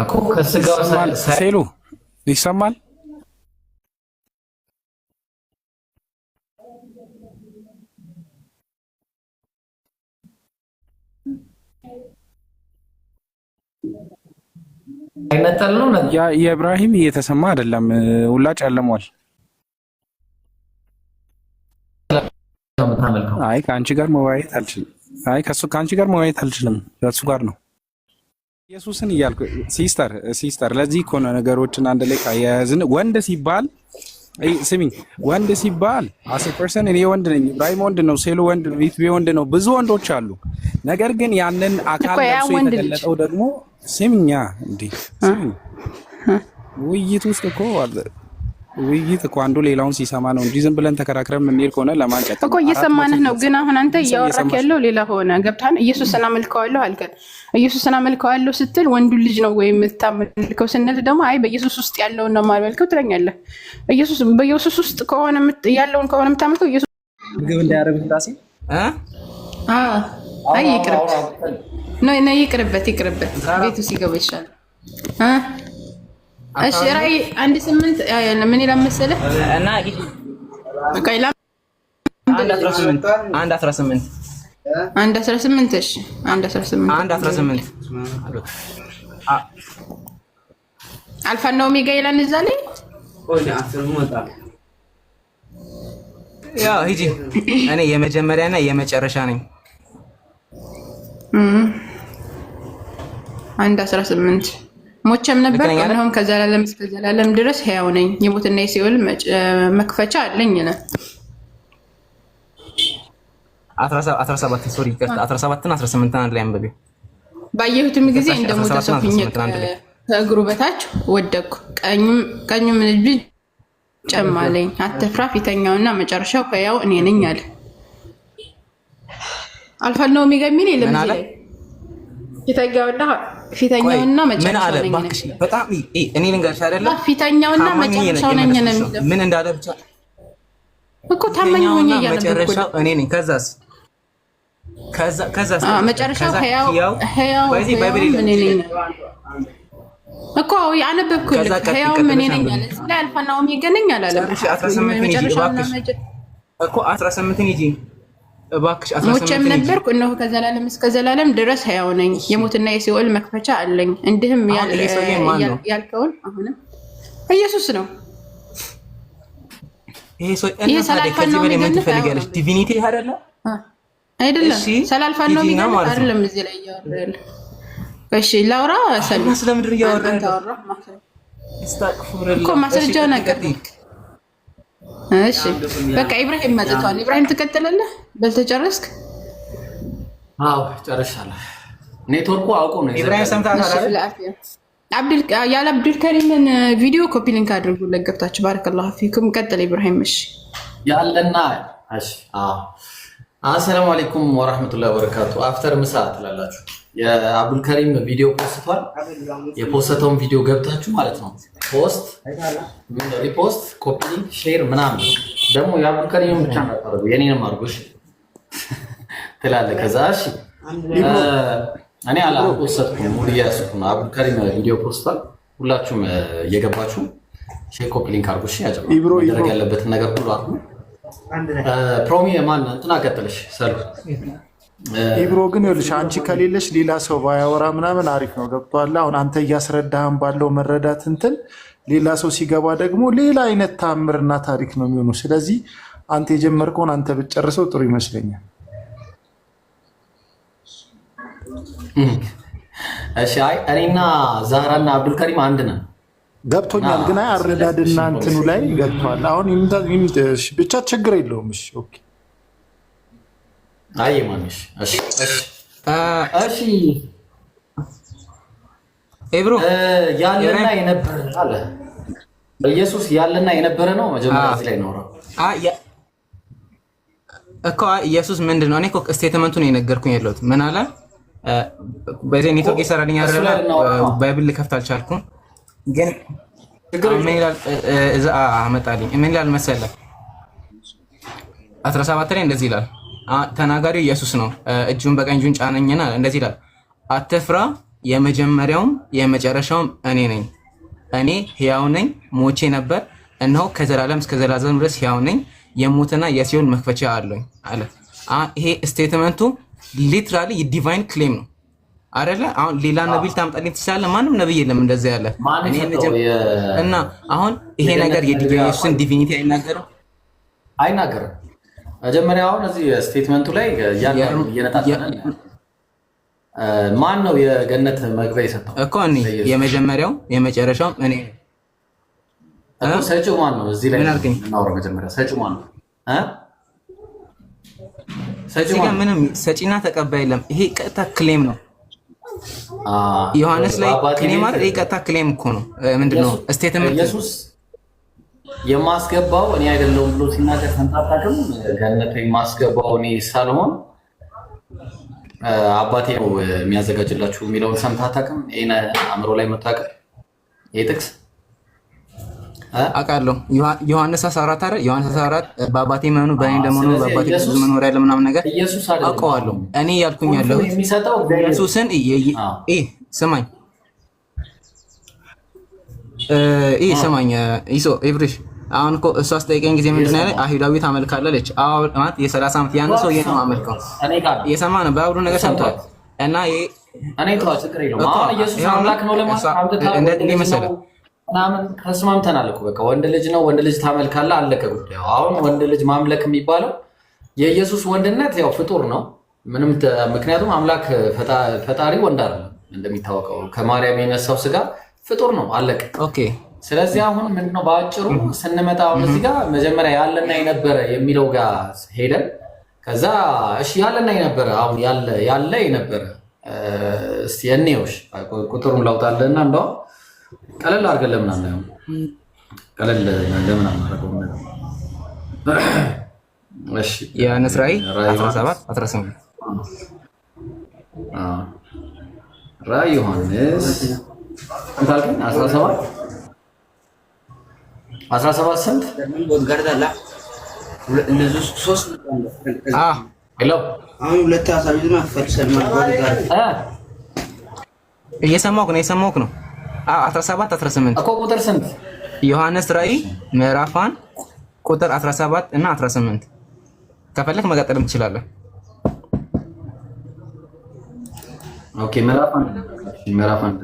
አኮ ከስጋው ሴሉ ይሰማል? አይነጠል ነው የኢብራሂም እየተሰማ አይደለም። ሁላ ጨልሟል። አይ ከአንቺ ጋር መወያየት አልችልም። ከአንቺ ጋር መወያየት አልችልም። ከሱ ጋር ነው ኢየሱስን እያልኩ ሲስተር ለዚህ እኮ ነው ነገሮችን አንድ ላይ ካያያዝን ወንድ ሲባል ስሚኝ፣ ወንድ ሲባል አሴ ፐርሰን እኔ ወንድ ነኝ፣ ኢብራሂም ወንድ ነው፣ ሴሎ ወንድ ነው፣ ኢትቤ ወንድ ነው፣ ብዙ ወንዶች አሉ። ነገር ግን ያንን አካል ለብሶ የተገለጠው ደግሞ ስሚኛ እንዴ ስሚኝ፣ ውይይት እኮ አንዱ ሌላውን ሲሰማ ነው እንጂ ዝም ብለን ተከራክረን የምንሄድ ከሆነ ለማንጨት እኮ እየሰማንህ ነው። ግን አሁን አንተ እያወራክ ያለው ሌላ ሆነ። ገብታን ኢየሱስን አመልከዋለሁ አልከን። ኢየሱስን አመልከዋለሁ ስትል ወንዱ ልጅ ነው ወይ የምታመልከው ስንል ደግሞ አይ በኢየሱስ ውስጥ ያለውን ነው የማመልከው ትለኛለህ። በኢየሱስ ውስጥ ከሆነ ያለውን ከሆነ የምታመልከው ኢየሱስ ምግብ እንዳያረብ ራሴ አይ ይቅርበት ቤቱ ሲገባ ይሻላል። እሺ ራይ 1:8 ምን ይላል መሰለህ? እና ቀይላ 1:18 እሺ 1:18 አልፋ እና ኦሜጋ ይላል እዛ ላይ። ያው ሂጂ እኔ የመጀመሪያና የመጨረሻ ነኝ። 1:18 ሞቸም ነበር አሁን ከዘላለም እስከ ዘላለም ድረስ ሕያው ነኝ፣ የሞትና የሲኦል መክፈቻ አለኝ ነው። 17 ሶሪ 17 እና 18 አንድ ላይ አንብቤ ባየሁትም ጊዜ እንደሞተ ሰው ሆኜ ከእግሩ በታች ወደቅኩ። ቀኙም ልጅ ጨማለኝ። አትፍራ፣ ፊተኛውና መጨረሻው ሕያው እኔ ነኝ አለ። አልፋና ኦሜጋ የሚል የለም እዚህ ላይ። ፊተኛውና መጨረሻው ነኝ ነኝ። በጣም እኔ ልንገርሽ አይደለ? ፊተኛውና መጨረሻው ነኝ ነው የሚለው። ምን እንዳለ ብቻ እኮ ታማኝ ሆኜ እያነበብኩ መጨረሻው እኔ ነኝ። ከዛስ መጨረሻው ሕያው ምን ነኝ እኮ ያነበብኩልህ። ሕያው ምን ነኝ አለ። ስለ አልፋና ኦሜጋ ነኝ አላለም። እኮ 18 ሂጂ እባክሽ። 18 ሞቼም ነበርኩ እነሆ ከዘላለም እስከ ዘላለም ድረስ ሕያው ነኝ፣ የሞትና የሲኦል መክፈቻ አለኝ። እንዲህም ያልከውን አሁንም ኢየሱስ ነው። ይሄ ሰው እና ታዲያ ከዚህ በላይ ምን ትፈልጊያለሽ? ዲቪኒቲ አይደለ? አይደለም ስላልፋን ነው የሚገርም አይደለም። እዚህ ላይ እያወራል። እሺ ላውራ ሰላም ስለምድር እያወራል እኮ ማስረጃው ነገር። እሺ በቃ ኢብራሂም መጥቷል። ኢብራሂም ትቀጥላለህ? በልተጨረስክ? አዎ ጨርሻለሁ። ኔትወርኩ አውቆ ነው ኢብራሂም ሰምተሃል አይደል? ያለ አብዱልከሪምን ቪዲዮ ኮፒ ሊንክ አድርጉለት ገብታችሁ። ባረከላሁ ፊኩም። ቀጥል ኢብራሂም። እሺ ያለና እሺ አሰላሙ አለይኩም ወራህመቱላሂ ወበረካቱ። አፍተር ምሳ ትላላችሁ። የአብዱልከሪም ቪዲዮ ፖስቷል። የፖስተውን ቪዲዮ ገብታችሁ ማለት ነው ፖስት፣ ሪፖስት፣ ኮፒ ሊንክ፣ ሼር ምናምን ደግሞ የአብዱልከሪም ብቻ ነው የኔንም አድርጎሽ ትላለህ። ከዛ እሺ እኔ አላወሰድኩም ሙሉ ያስኩና አብዱልከሪም ቪዲዮ ፖስቷል። ሁላችሁም እየገባችሁ ሼር ኮፒ ሊንክ አድርጉ። እሺ ማድረግ ያለበትን ነገር ሁሉ አድርጉ። ፕሮሚ ማን እንትና ቀጥልሽ ሰሉ ኢብሮ ግን ይኸውልሽ አንቺ ከሌለሽ ሌላ ሰው ባያወራ ምናምን አሪፍ ነው። ገብቶሃል? አሁን አንተ እያስረዳህን ባለው መረዳት እንትን ሌላ ሰው ሲገባ ደግሞ ሌላ አይነት ታምርና ታሪክ ነው የሚሆነው። ስለዚህ አንተ የጀመርከውን አንተ ብትጨርሰው ጥሩ ይመስለኛል። እሺ እኔና ዛህራና አብዱልከሪም አንድ ነን። ገብቶኛል። ግን አረዳድና እንትኑ ላይ ገብቷል። አሁን ብቻ ችግር የለውም። እሺ ኦኬ። አይ ማንሽ እሺ ኤብሮ ያለና የነበረ አለ ኢየሱስ ያለና የነበረ ነው። መጀመሪያ እዚህ ላይ ነው እኮ ኢየሱስ ምንድን ነው? እኔ እኮ ስቴትመንቱን የነገርኩኝ ያለሁት ምን አለ በዚህ ኔትወርክ ይሰራልኝ አይደለ? ባይብል ልከፍት አልቻልኩም። ግን ምን ይላል እዛ አመጣልኝ። ምን ይላል መሰለህ 17 ላይ እንደዚህ ይላል። ተናጋሪው ኢየሱስ ነው። እጁን በቀኝ እጁን ጫነኝና እንደዚህ ይላል፣ አትፍራ፣ የመጀመሪያውም የመጨረሻውም እኔ ነኝ። እኔ ሕያው ነኝ፣ ሞቼ ነበር፣ እነሆ ከዘላለም እስከ ዘላለም ድረስ ሕያው ነኝ፣ የሞትና የሲኦል መክፈቻ አለኝ አለ። ይሄ ስቴትመንቱ ሊትራሊ የዲቫይን ክሌም ነው አይደለ? አሁን ሌላ ነብይ ታምጣልኝ ትችላለህ? ማንም ነብይ የለም እንደዛ ያለ እና አሁን ይሄ ነገር የኢየሱስን ዲቪኒቲ አይናገርም። መጀመሪያ አሁን እዚህ ስቴትመንቱ ላይ እየነጣጠነ ማን ነው የገነት መግቢያ የሰጠው እኮ? እኔ የመጀመሪያው የመጨረሻው እኔ እኮ። ሰጪው ማን ነው? እዚህ ላይ እናውራ መጀመሪያ። ሰጪው ማን ነው? ሰጪው ምንም ሰጪና ተቀባይ የለም። ይሄ ቀጥታ ክሌም ነው። ዮሐንስ ላይ ክሌም ማለት ይሄ ቀጥታ ክሌም እኮ ነው። ምንድነው ስቴትመንት ኢየሱስ የማስገባው እኔ አይደለሁም ብሎ ሲናገር ተንታታከም ገነት የማስገባው እኔ ሳልሆን አባቴ ነው የሚያዘጋጅላችሁ የሚለውን ሰምታታከም። ይሄን አእምሮ ላይ መታቀር ይሄ ጥቅስ አውቃለሁ። ዮሐንስ 14 አይደል? ዮሐንስ 14 በአባቴ መኑ በእኔ ደግሞ ነው በአባቴ ብዙ መኖሪያ ያለ ምናምን ነገር አውቀዋለሁ። እኔ ያልኩኝ ያለው ኢየሱስን ስማኝ ስማኝ ኢሶ ኤቭሪሽ አሁን እኮ እሷ አስጠይቀኝ ጊዜ ምንድን ነው ያለ? አይሁዳዊ ታመልካለች። አዎ ማለት የ30 ዓመት ያን ሰው ነው አመልከው የሰማ ነው በአብሩ ነገር ሰምቷል። እና እኔ ተዋ ችግር የለውም። አሁን ኢየሱስ አምላክ ነው ለማለት መሰለህ ምናምን ተስማምተናል እኮ በቃ ወንድ ልጅ ነው፣ ወንድ ልጅ ታመልካለህ፣ አለቀ ጉዳዩ። አሁን ወንድ ልጅ ማምለክ የሚባለው የኢየሱስ ወንድነት ያው ፍጡር ነው ምንም። ምክንያቱም አምላክ ፈጣሪ ወንድ አይደለም እንደሚታወቀው፣ ከማርያም የነሳው ስጋ ፍጡር ነው፣ አለቀ። ኦኬ። ስለዚህ አሁን ምንድነው በአጭሩ ስንመጣ አሁን እዚህ ጋር መጀመሪያ ያለና የነበረ የሚለው ጋር ሄደን ከዛ እሺ ያለና የነበረ አሁን ያለ የነበረ እስቲ እኔውሽ ቁጥሩን ላውጣለና እንደው ቀለል አድርገን ለምን አናየው? ቀለል ለምን አማረገው? እሺ ዮሐንስ ራእይ 17 18 ራእይ ዮሐንስ እንታልከኝ 17 ስንት ወድጋርዳላ እነዚህ ሶስት ሄሎ አሁን ሁለት አሳቢዝማ ፈርሰል ማለት ጋር እየሰማሁህ ነው 17 18 እኮ ቁጥር ስንት? ዮሐንስ ራእይ ምዕራፍ 1 ቁጥር 17 እና 18 ከፈለክ መቀጠልም ትችላለህ። ኦኬ ምዕራፍ 1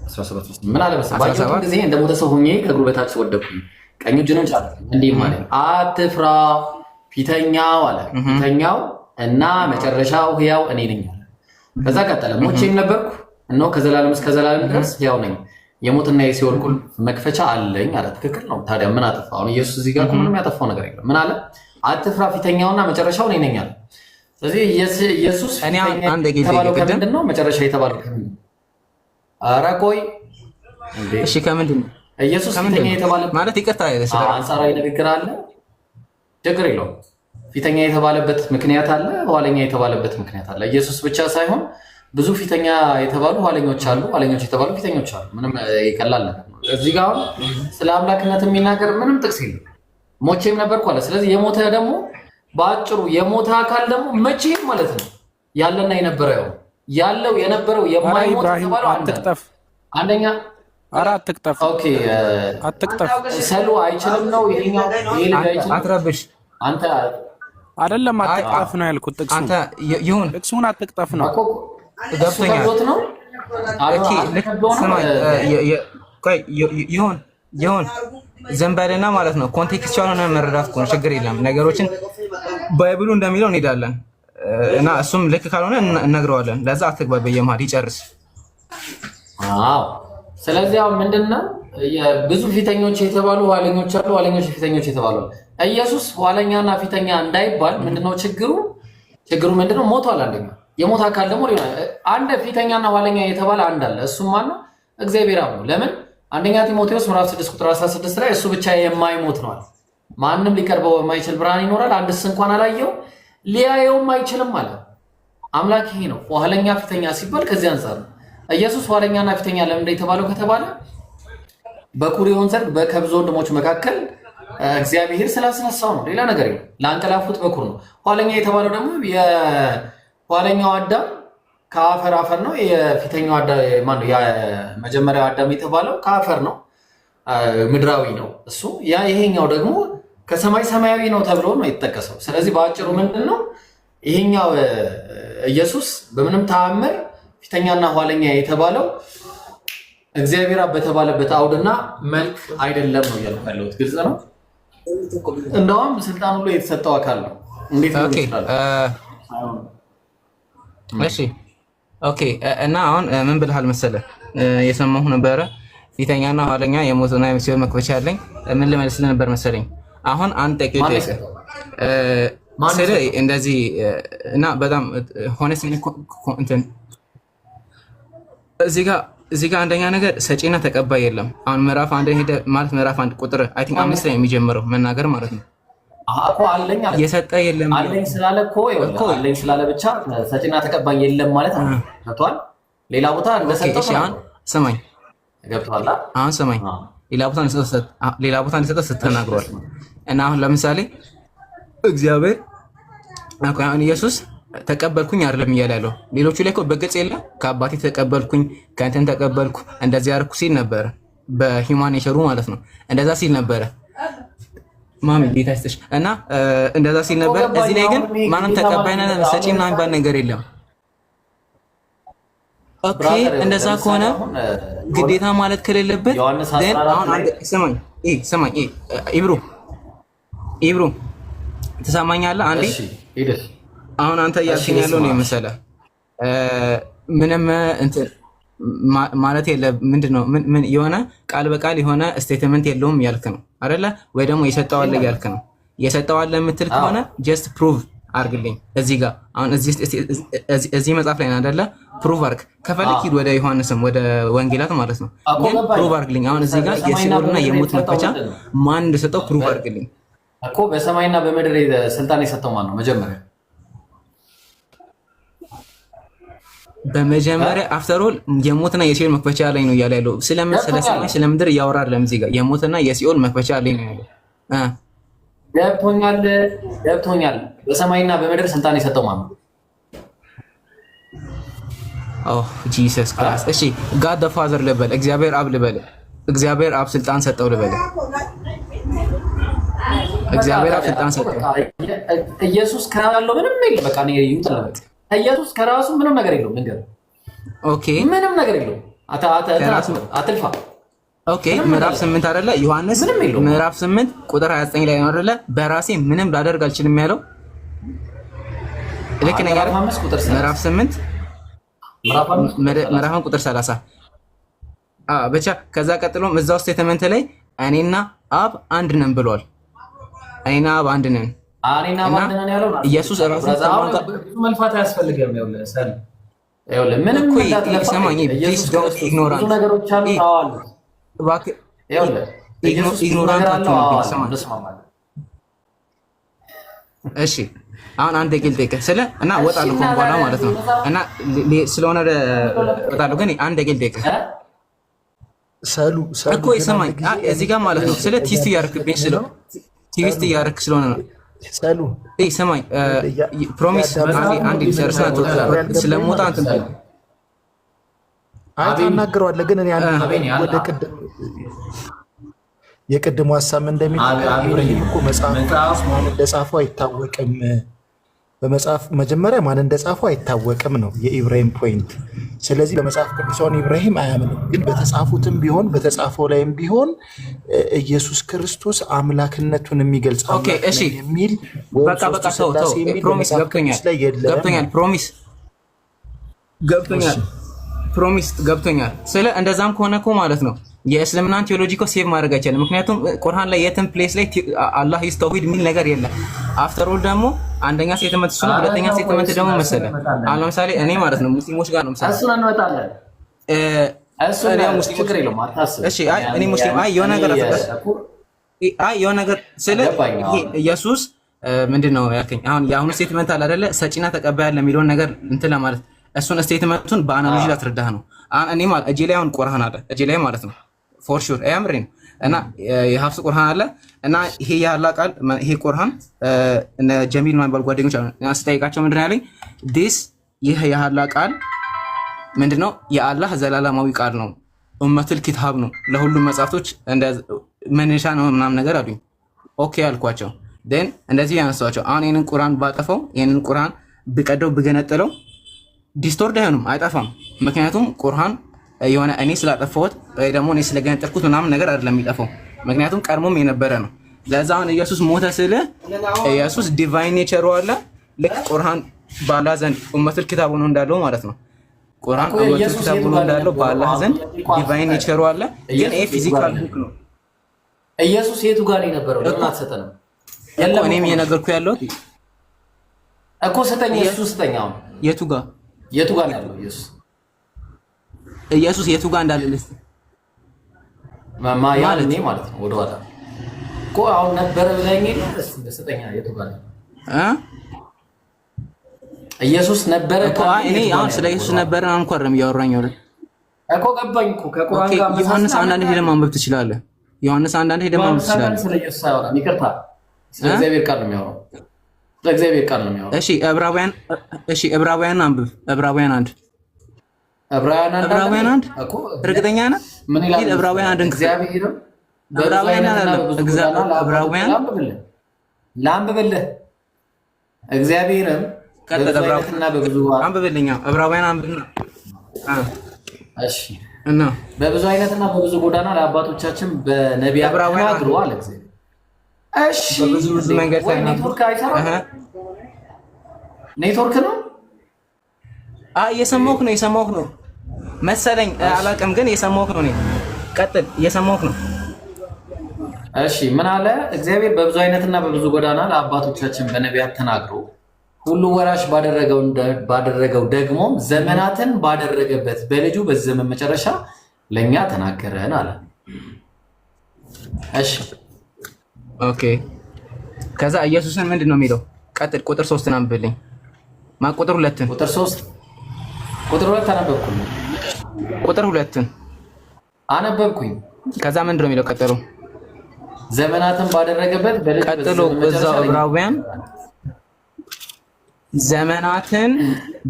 17 ምን አለ መሰለህ ባየሁት ጊዜ እንደሞተ ሰው ሆኜ ከእግሩ በታች ወደቅኩኝ። ቀኝ እጁንም ጫነ እንዲህ ማለት አትፍራ ፊተኛው አለ ፊተኛው እና መጨረሻው ሕያው እኔ ነኝ አለ። ከዛ ቀጠለ ሞቼም ነበርኩ እነሆ ከዘላለም እስከ ዘላለም ድረስ ሕያው ነኝ የሞትና የሲኦል ቁልፍ መክፈቻ አለኝ አለ። ትክክል ነው። ታዲያ ምን አጠፋ? አሁን ኢየሱስ እዚህ ጋር ምንም ያጠፋው ነገር የለም። ምን አለ? አትፍራ ፊተኛውና መጨረሻው እኔ ነኝ አለ። ስለዚህ ኢየሱስ እኔ አንድ ጊዜ ከምንድን ነው መጨረሻ የተባለው? ኧረ ቆይ እሺ ከምንድን ነው ኢየሱስ ፊተኛ የተባለበት ማለት? ይቅርታ አንጻራዊ ንግግር አለ፣ ችግር የለውም። ፊተኛ የተባለበት ምክንያት አለ፣ ኋለኛ የተባለበት ምክንያት አለ። ኢየሱስ ብቻ ሳይሆን ብዙ ፊተኛ የተባሉ ኋለኞች አሉ፣ ኋለኞች የተባሉ ፊተኞች አሉ። ምንም ይቀላል ነገር ነው። እዚህ ጋር ስለ አምላክነት የሚናገር ምንም ጥቅስ የለም። ሞቼም ነበርኩ አለ። ስለዚህ የሞተ ደግሞ በአጭሩ የሞተ አካል ደግሞ መቼም ማለት ነው ያለና የነበረው ያለው የነበረው የማይሞት የተባለው አንደኛ አትቅጠፍ። ኦኬ አትቅጠፍ። ሰሉ አይችልም ነው ይሄኛው። ይሄ ልጅ አይችልም። አትረብሽ። አንተ አይደለም አትቅጠፍ ነው ያልኩት። አንተ ይሁን ጥቅሱን አትቅጠፍ ነው ገብቶኛል። ኦኬ ይሁን ዝም በልና ማለት ነው። ኮንቴክስቹዋል ሆነ መረዳት እኮ ነው፣ ችግር የለም። ነገሮችን ባይብሉ እንደሚለው እንሄዳለን እና እሱም ልክ ካልሆነ እነግረዋለን። ለዛ አትግባ በየመሀል ይጨርስ። አዎ ስለዚህ አሁን ምንድነው ብዙ ፊተኞች የተባሉ ኋለኞች አሉ፣ ኋለኞች ፊተኞች የተባሉ። ኢየሱስ ኋለኛና ፊተኛ እንዳይባል ምንድነው ችግሩ? ችግሩ ምንድነው? ሞቷል። አንደኛ የሞት አካል ደግሞ አንድ ፊተኛና ኋለኛ የተባለ አንድ አለ። እሱም ማነው? እግዚአብሔር አብ ነው። ለምን? አንደኛ ጢሞቴዎስ ምዕራፍ 6 ቁጥር 16 ላይ እሱ ብቻ የማይሞት ነው፣ ማንም ሊቀርበው የማይችል ብርሃን ይኖራል፣ አንድስ እንኳን አላየው ሊያየውም አይችልም አለ። አምላክ ይሄ ነው። ኋለኛ ፊተኛ ሲባል ከዚህ አንፃር ነው። ኢየሱስ ኋለኛና ፊተኛ ለምን የተባለው ከተባለ በኩር ይሆን ዘንድ ከብዙ ወንድሞች መካከል እግዚአብሔር ስላስነሳው ነው። ሌላ ነገር የለም። ለአንቀላፉት በኩር ነው። ኋለኛ የተባለው ደግሞ የኋለኛው አዳም ከአፈር አፈር ነው። የፊተኛው አዳም ማነው? የመጀመሪያው አዳም የተባለው ከአፈር ነው፣ ምድራዊ ነው እሱ። ይሄኛው ደግሞ ከሰማይ ሰማያዊ ነው ተብሎ ነው የተጠቀሰው። ስለዚህ በአጭሩ ምንድነው ይሄኛው ኢየሱስ በምንም ተአምር ፊተኛና ኋለኛ የተባለው እግዚአብሔር አብ በተባለበት አውድና መልክ አይደለም ነው እያልኩ ያለሁት። ግልጽ ነው። እንደውም ስልጣን ሁሉ የተሰጠው አካል ነው። እንዴት ነው ይችላል? እሺ ኦኬ። እና አሁን ምን ብለሃል መሰለህ? የሰማሁ ነበረ ፊተኛና ኋለኛ የሞትና የሲኦል መክፈቻ ያለኝ ምን ልመልስልህ ነበር መሰለኝ። አሁን አንተ ጠይቄ ስለ እንደዚህ እና በጣም ሆነስ እንትን እዚህ ጋር አንደኛ ነገር ሰጪና ተቀባይ የለም። አሁን ምዕራፍ 1 ሄደ ማለት ምዕራፍ 1 ቁጥር አይ ቲንክ 5 ላይ የሚጀምረው መናገር ማለት ነው እኮ አለኝ የሰጠ የለም አለኝ ስላለ እኮ አለኝ ስላለ ብቻ ሰጪና ተቀባይ የለም ማለት ነው። ገብቷል? ሌላ ቦታ እንደሰጠው አሁን ስማኝ፣ ገብቷል? አሁን ስማኝ፣ ሌላ ቦታ እንደሰጠው ስትናግሯል። እና አሁን ለምሳሌ እግዚአብሔር አሁን ኢየሱስ ተቀበልኩኝ አይደለም እያለ ያለው። ሌሎቹ ላይ እኮ በግልጽ የለም ከአባቴ ተቀበልኩኝ ከእንትን ተቀበልኩ እንደዚህ አደረኩ ሲል ነበረ። በሂውማን ኔቸሩ ማለት ነው እንደዛ ሲል ነበረ። ማሚ ጌታ ይስጥሽ። እና እንደዛ ሲል ነበር። እዚህ ላይ ግን ማንም ተቀባይና ሰጪና የሚባል ነገር የለም። ኦኬ እንደዛ ከሆነ ግዴታ ማለት ከሌለበት አሁን ሰማኝ ኢብሩ ትሰማኛለህ? አንዴ አሁን አንተ እያልከኝ ያለው ነው የመሰለህ ምንም እንትን ማለት የለም። ምንድነው ምን የሆነ ቃል በቃል የሆነ ስቴትመንት የለውም ያልክ ነው አይደለ? ወይ ደግሞ የሰጠው አለ ያልክ ነው። የሰጠው አለ የምትል ከሆነ ጀስት ፕሩቭ አርግልኝ እዚህ ጋር አሁን እዚህ መጽሐፍ ላይ አይደለ ፕሩቭ አርግ ከፈለክ ሂድ ወደ ዮሐንስም ወደ ወንጌላት ማለት ነው ግን ፕሩቭ አርግልኝ አሁን እዚህ ጋር የሲኦልና የሞት መክፈቻ ማን እንደሰጠው ፕሩቭ አርግልኝ እኮ በሰማይና በምድር ስልጣን የሰጠው ማን ነው መጀመሪያ በመጀመሪያ አፍተር ኦል የሞትና የሲኦል መክፈቻ ላይ ነው እያለ ያለው ስለሰማይ ስለምድር እያወራ አይደለም እዚህ ጋር የሞትና የሲኦል መክፈቻ ላይ ነው ያለው ገብቶኛል በሰማይና በምድር ስልጣን የሰጠው ማን ነው ኦ ጂሰስ ክራይስት እሺ ጋድ ዘ ፋዘር ልበል እግዚአብሔር አብ ልበል እግዚአብሔር አብ ስልጣን ሰጠው ልበል እግዚአብሔር አብ ስልጣን ሰጠው ኢየሱስ ከራሱ ምንም የለም በቃ ነው ይውጣል ኢየሱስ ከራሱ ምንም ነገር የለውም ነገር ኦኬ ምንም ነገር የለውም አትልፋ ኦኬ ምዕራፍ 8 አይደለ ዮሐንስ ምዕራፍ 8 ቁጥር 29 ላይ ነው አይደለ በራሴ ምንም ላደርግ አልችልም ያለው ልክ ነኝ አይደል ምዕራፍ 8 ምዕራፍ ቁጥር 30 ብቻ ከዛ ቀጥሎም እዛው ስቴትመንት ላይ እኔና አብ አንድ ነን ብሏል እኔና አብ አንድ ነን አሬና ማን ነው ያለው ኢየሱስ ራሱ መልፋት አያስፈልግም ይኸውልህ ምንም ሰማኝ ፕሊዝ ዶንት ኢግኖራንት ነገሮች አሉ ታዋሉ እባክህ ኢግኖራንት አትሁን እሺ አሁን አንድ ደቂቃ ልጠይቅህ ስለ እና እወጣለሁ በኋላ ማለት ነው እና ስለሆነ እወጣለሁ ግን አንድ ደቂቃ ልጠይቅህ ሰሉ እኮ ይሰማኝ እዚህ ጋር ማለት ነው ስለ ቲስት እያደረክብኝ ቲስት እያደረክ ስለሆነ ነው ሰሉ ሰማኝ ፕሮሚስ አንድ ጨርስና ስለሞታ እንትን በል አናግረዋለሁ ግን እኔ ወደ ቅድም የቅድሙ ሐሳብ እንደሚል እኮ መጽሐፍ ማን እንደጻፈው አይታወቅም በመጽሐፍ መጀመሪያ ማን እንደጻፈው አይታወቅም ነው የኢብራሂም ፖይንት ስለዚህ በመጽሐፍ ቅዱሳውን ኢብራሂም አያምንም ግን በተጻፉትም ቢሆን በተጻፈው ላይም ቢሆን ኢየሱስ ክርስቶስ አምላክነቱን የሚገልጽ የሚል በቃ ሰው ፕሮሚስ ገብቶኛል ስለ እንደዛም ከሆነ እኮ ማለት ነው የእስልምናን ቴዎሎጂ እኮ ሴቭ ማድረግ አይቻልም ምክንያቱም ቁርአን ላይ የትም ፕሌስ ላይ አላህ ኢዝ ተውሂድ የሚል ነገር የለም አፍተር ኦል ደግሞ አንደኛ ስቴትመንት እሱ ነው ሁለተኛ ስቴትመንት ደግሞ መሰለ አሁን ለምሳሌ እኔ ማለት ነው ሙስሊሞች ጋር ነው መሰለ እሱን እንወጣለን እኔ ሙስሊም ችግር የለውም አታስብ እሺ እኔ ሙስሊም የሆነ ነገር ስለ ኢየሱስ ምንድነው ያልከኝ አሁን የአሁኑ ስቴትመንት አለ አይደለ ሰጪና ተቀባይ ያለ የሚለውን ነገር እንትን ለማለት እሱን ስቴትመንቱን በአናሎጂ ላስረዳህ ነው እኔ ማለት እጄ ላይ አሁን ቁርአን አለ እጄ ላይ ማለት ነው ፎር ሹር አያምሪን እና የሐፍስ ቁርአን አለ እና ይሄ ያላ ቃል ይሄ ቁርአን እነ ጀሚል ማንባል ጓደኞች አስጠይቃቸው ምንድነው ያለኝ ይህ ያላ ቃል ምንድነው የአላህ ዘላለማዊ ቃል ነው ኡመቱል ኪታብ ነው ለሁሉም መጻፍቶች እንደ መነሻ ነው ምናምን ነገር አሉኝ ኦኬ አልኳቸው then እንደዚህ ያነሳቸው አሁን ይሄንን ቁርአን ባጠፈው ይሄንን ቁርአን ብቀደው ብገነጥለው ዲስቶርድ አይሆንም አይጠፋም ምክንያቱም ቁርአን የሆነ እኔ ስላጠፋሁት ወይ ደግሞ እኔ ስለገነጠልኩት ምናምን ነገር አይደለም የሚጠፋው ምክንያቱም ቀድሞም የነበረ ነው ለዛ አሁን ኢየሱስ ሞተ ስለ ኢየሱስ ዲቫይን ኔቸሩ አለ ልክ ቁርአን በአላህ ዘንድ ኡመቱል ኪታብ ነው እንዳለው ማለት ነው ቁርአን ኡመቱል ኪታብ ነው እንዳለው በአላህ ዘንድ ዲቫይን ኔቸሩ አለ ግን ይሄ ፊዚካል ቡክ ነው ኢየሱስ የቱ ጋር ነው የነበረው ለምን አትሰጠንም እኮ እኔም እየነገርኩ ያለሁት እኮ ሰጠኝ ኢየሱስ ሰጠኛው የቱ ጋር ያለው ኢየሱስ የቱ ጋር እንዳለ ልስጥ ያለኔ ማለት ነው ወደኋላ እኮ አሁን ነበረ ብለኝ ሰጠኛ የቱ ጋር ኢየሱስ ነበረ እኮ እኔ አሁን ስለ ኢየሱስ ነበረ አንኳርም እያወራኝ ነው እኮ ገባኝ እኮ ከቁርአን ጋር ዮሐንስ አንዳንድ ሄደህ ማንበብ ትችላለህ ዮሐንስ አንዳንድ ሄደህ ማንበብ ትችላለህ ስለ ኢየሱስ አያወራም ይቅርታ ስለ እግዚአብሔር ቃል ነው የሚያወራው እሺ ዕብራውያን አንብብ ዕብራውያን አንድ እርግጠኛ ነህ ምን ይላል ዕብራውያን አንድ እግዚአብሔርም ዕብራውያን ላንብብልህ እግዚአብሔርም በብዙና በብዙ አንብብልኝ ዕብራውያን አንብብና እሺ እና በብዙ አይነትና በብዙ ጎዳና ለአባቶቻችን በነቢያት ተናግሮ አለ እግዚአብሔር እሺ በብዙ መንገድ ኔትወርክ ነው እየሰማሁህ ነው መሰለኝ አላውቅም ግን እየሰማሁህ ነው ቀጥል እየሰማሁህ ነው እሺ ምን አለ እግዚአብሔር በብዙ አይነትና በብዙ ጎዳና ለአባቶቻችን በነቢያት ተናግሮ ሁሉ ወራሽ ባደረገው ደግሞ ዘመናትን ባደረገበት በልጁ በዘመን መጨረሻ ለኛ ተናገረን አለ። እሺ ኦኬ። ከዛ ኢየሱስን ምንድነው የሚለው? ቀጥል። ቁጥር 3 አንብብልኝ። ቁጥር 2 ቁጥር 3 ቁጥር 2 አነበብኩኝ። ቁጥር 2 አነበብኩኝ። ከዛ ምንድነው የሚለው? ቀጥሉ። ዘመናትን ባደረገበት በልጁ ቀጥሎ በዛው ዕብራውያን ዘመናትን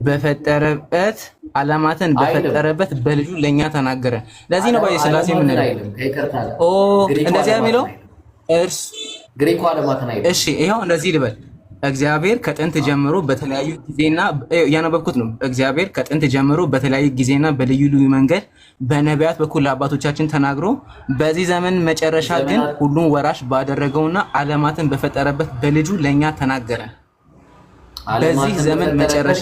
በፈጠረበት ዓለማትን በፈጠረበት በልጁ ለኛ ተናገረ። ለዚህ ነው በስላሴ የምንለው። እንደዚህ የሚለው ግሪኮ ዓለማትን አይደለም። እሺ ይሄው እንደዚህ ልበል። እግዚአብሔር ከጥንት ጀምሮ በተለያዩ ጊዜና ያነበብኩት ነው። እግዚአብሔር ከጥንት ጀምሮ በተለያዩ ጊዜና በልዩ ልዩ መንገድ በነቢያት በኩል ለአባቶቻችን ተናግሮ በዚህ ዘመን መጨረሻ ግን ሁሉን ወራሽ ባደረገውና ዓለማትን በፈጠረበት በልጁ ለኛ ተናገረ። በዚህ ዘመን መጨረሻ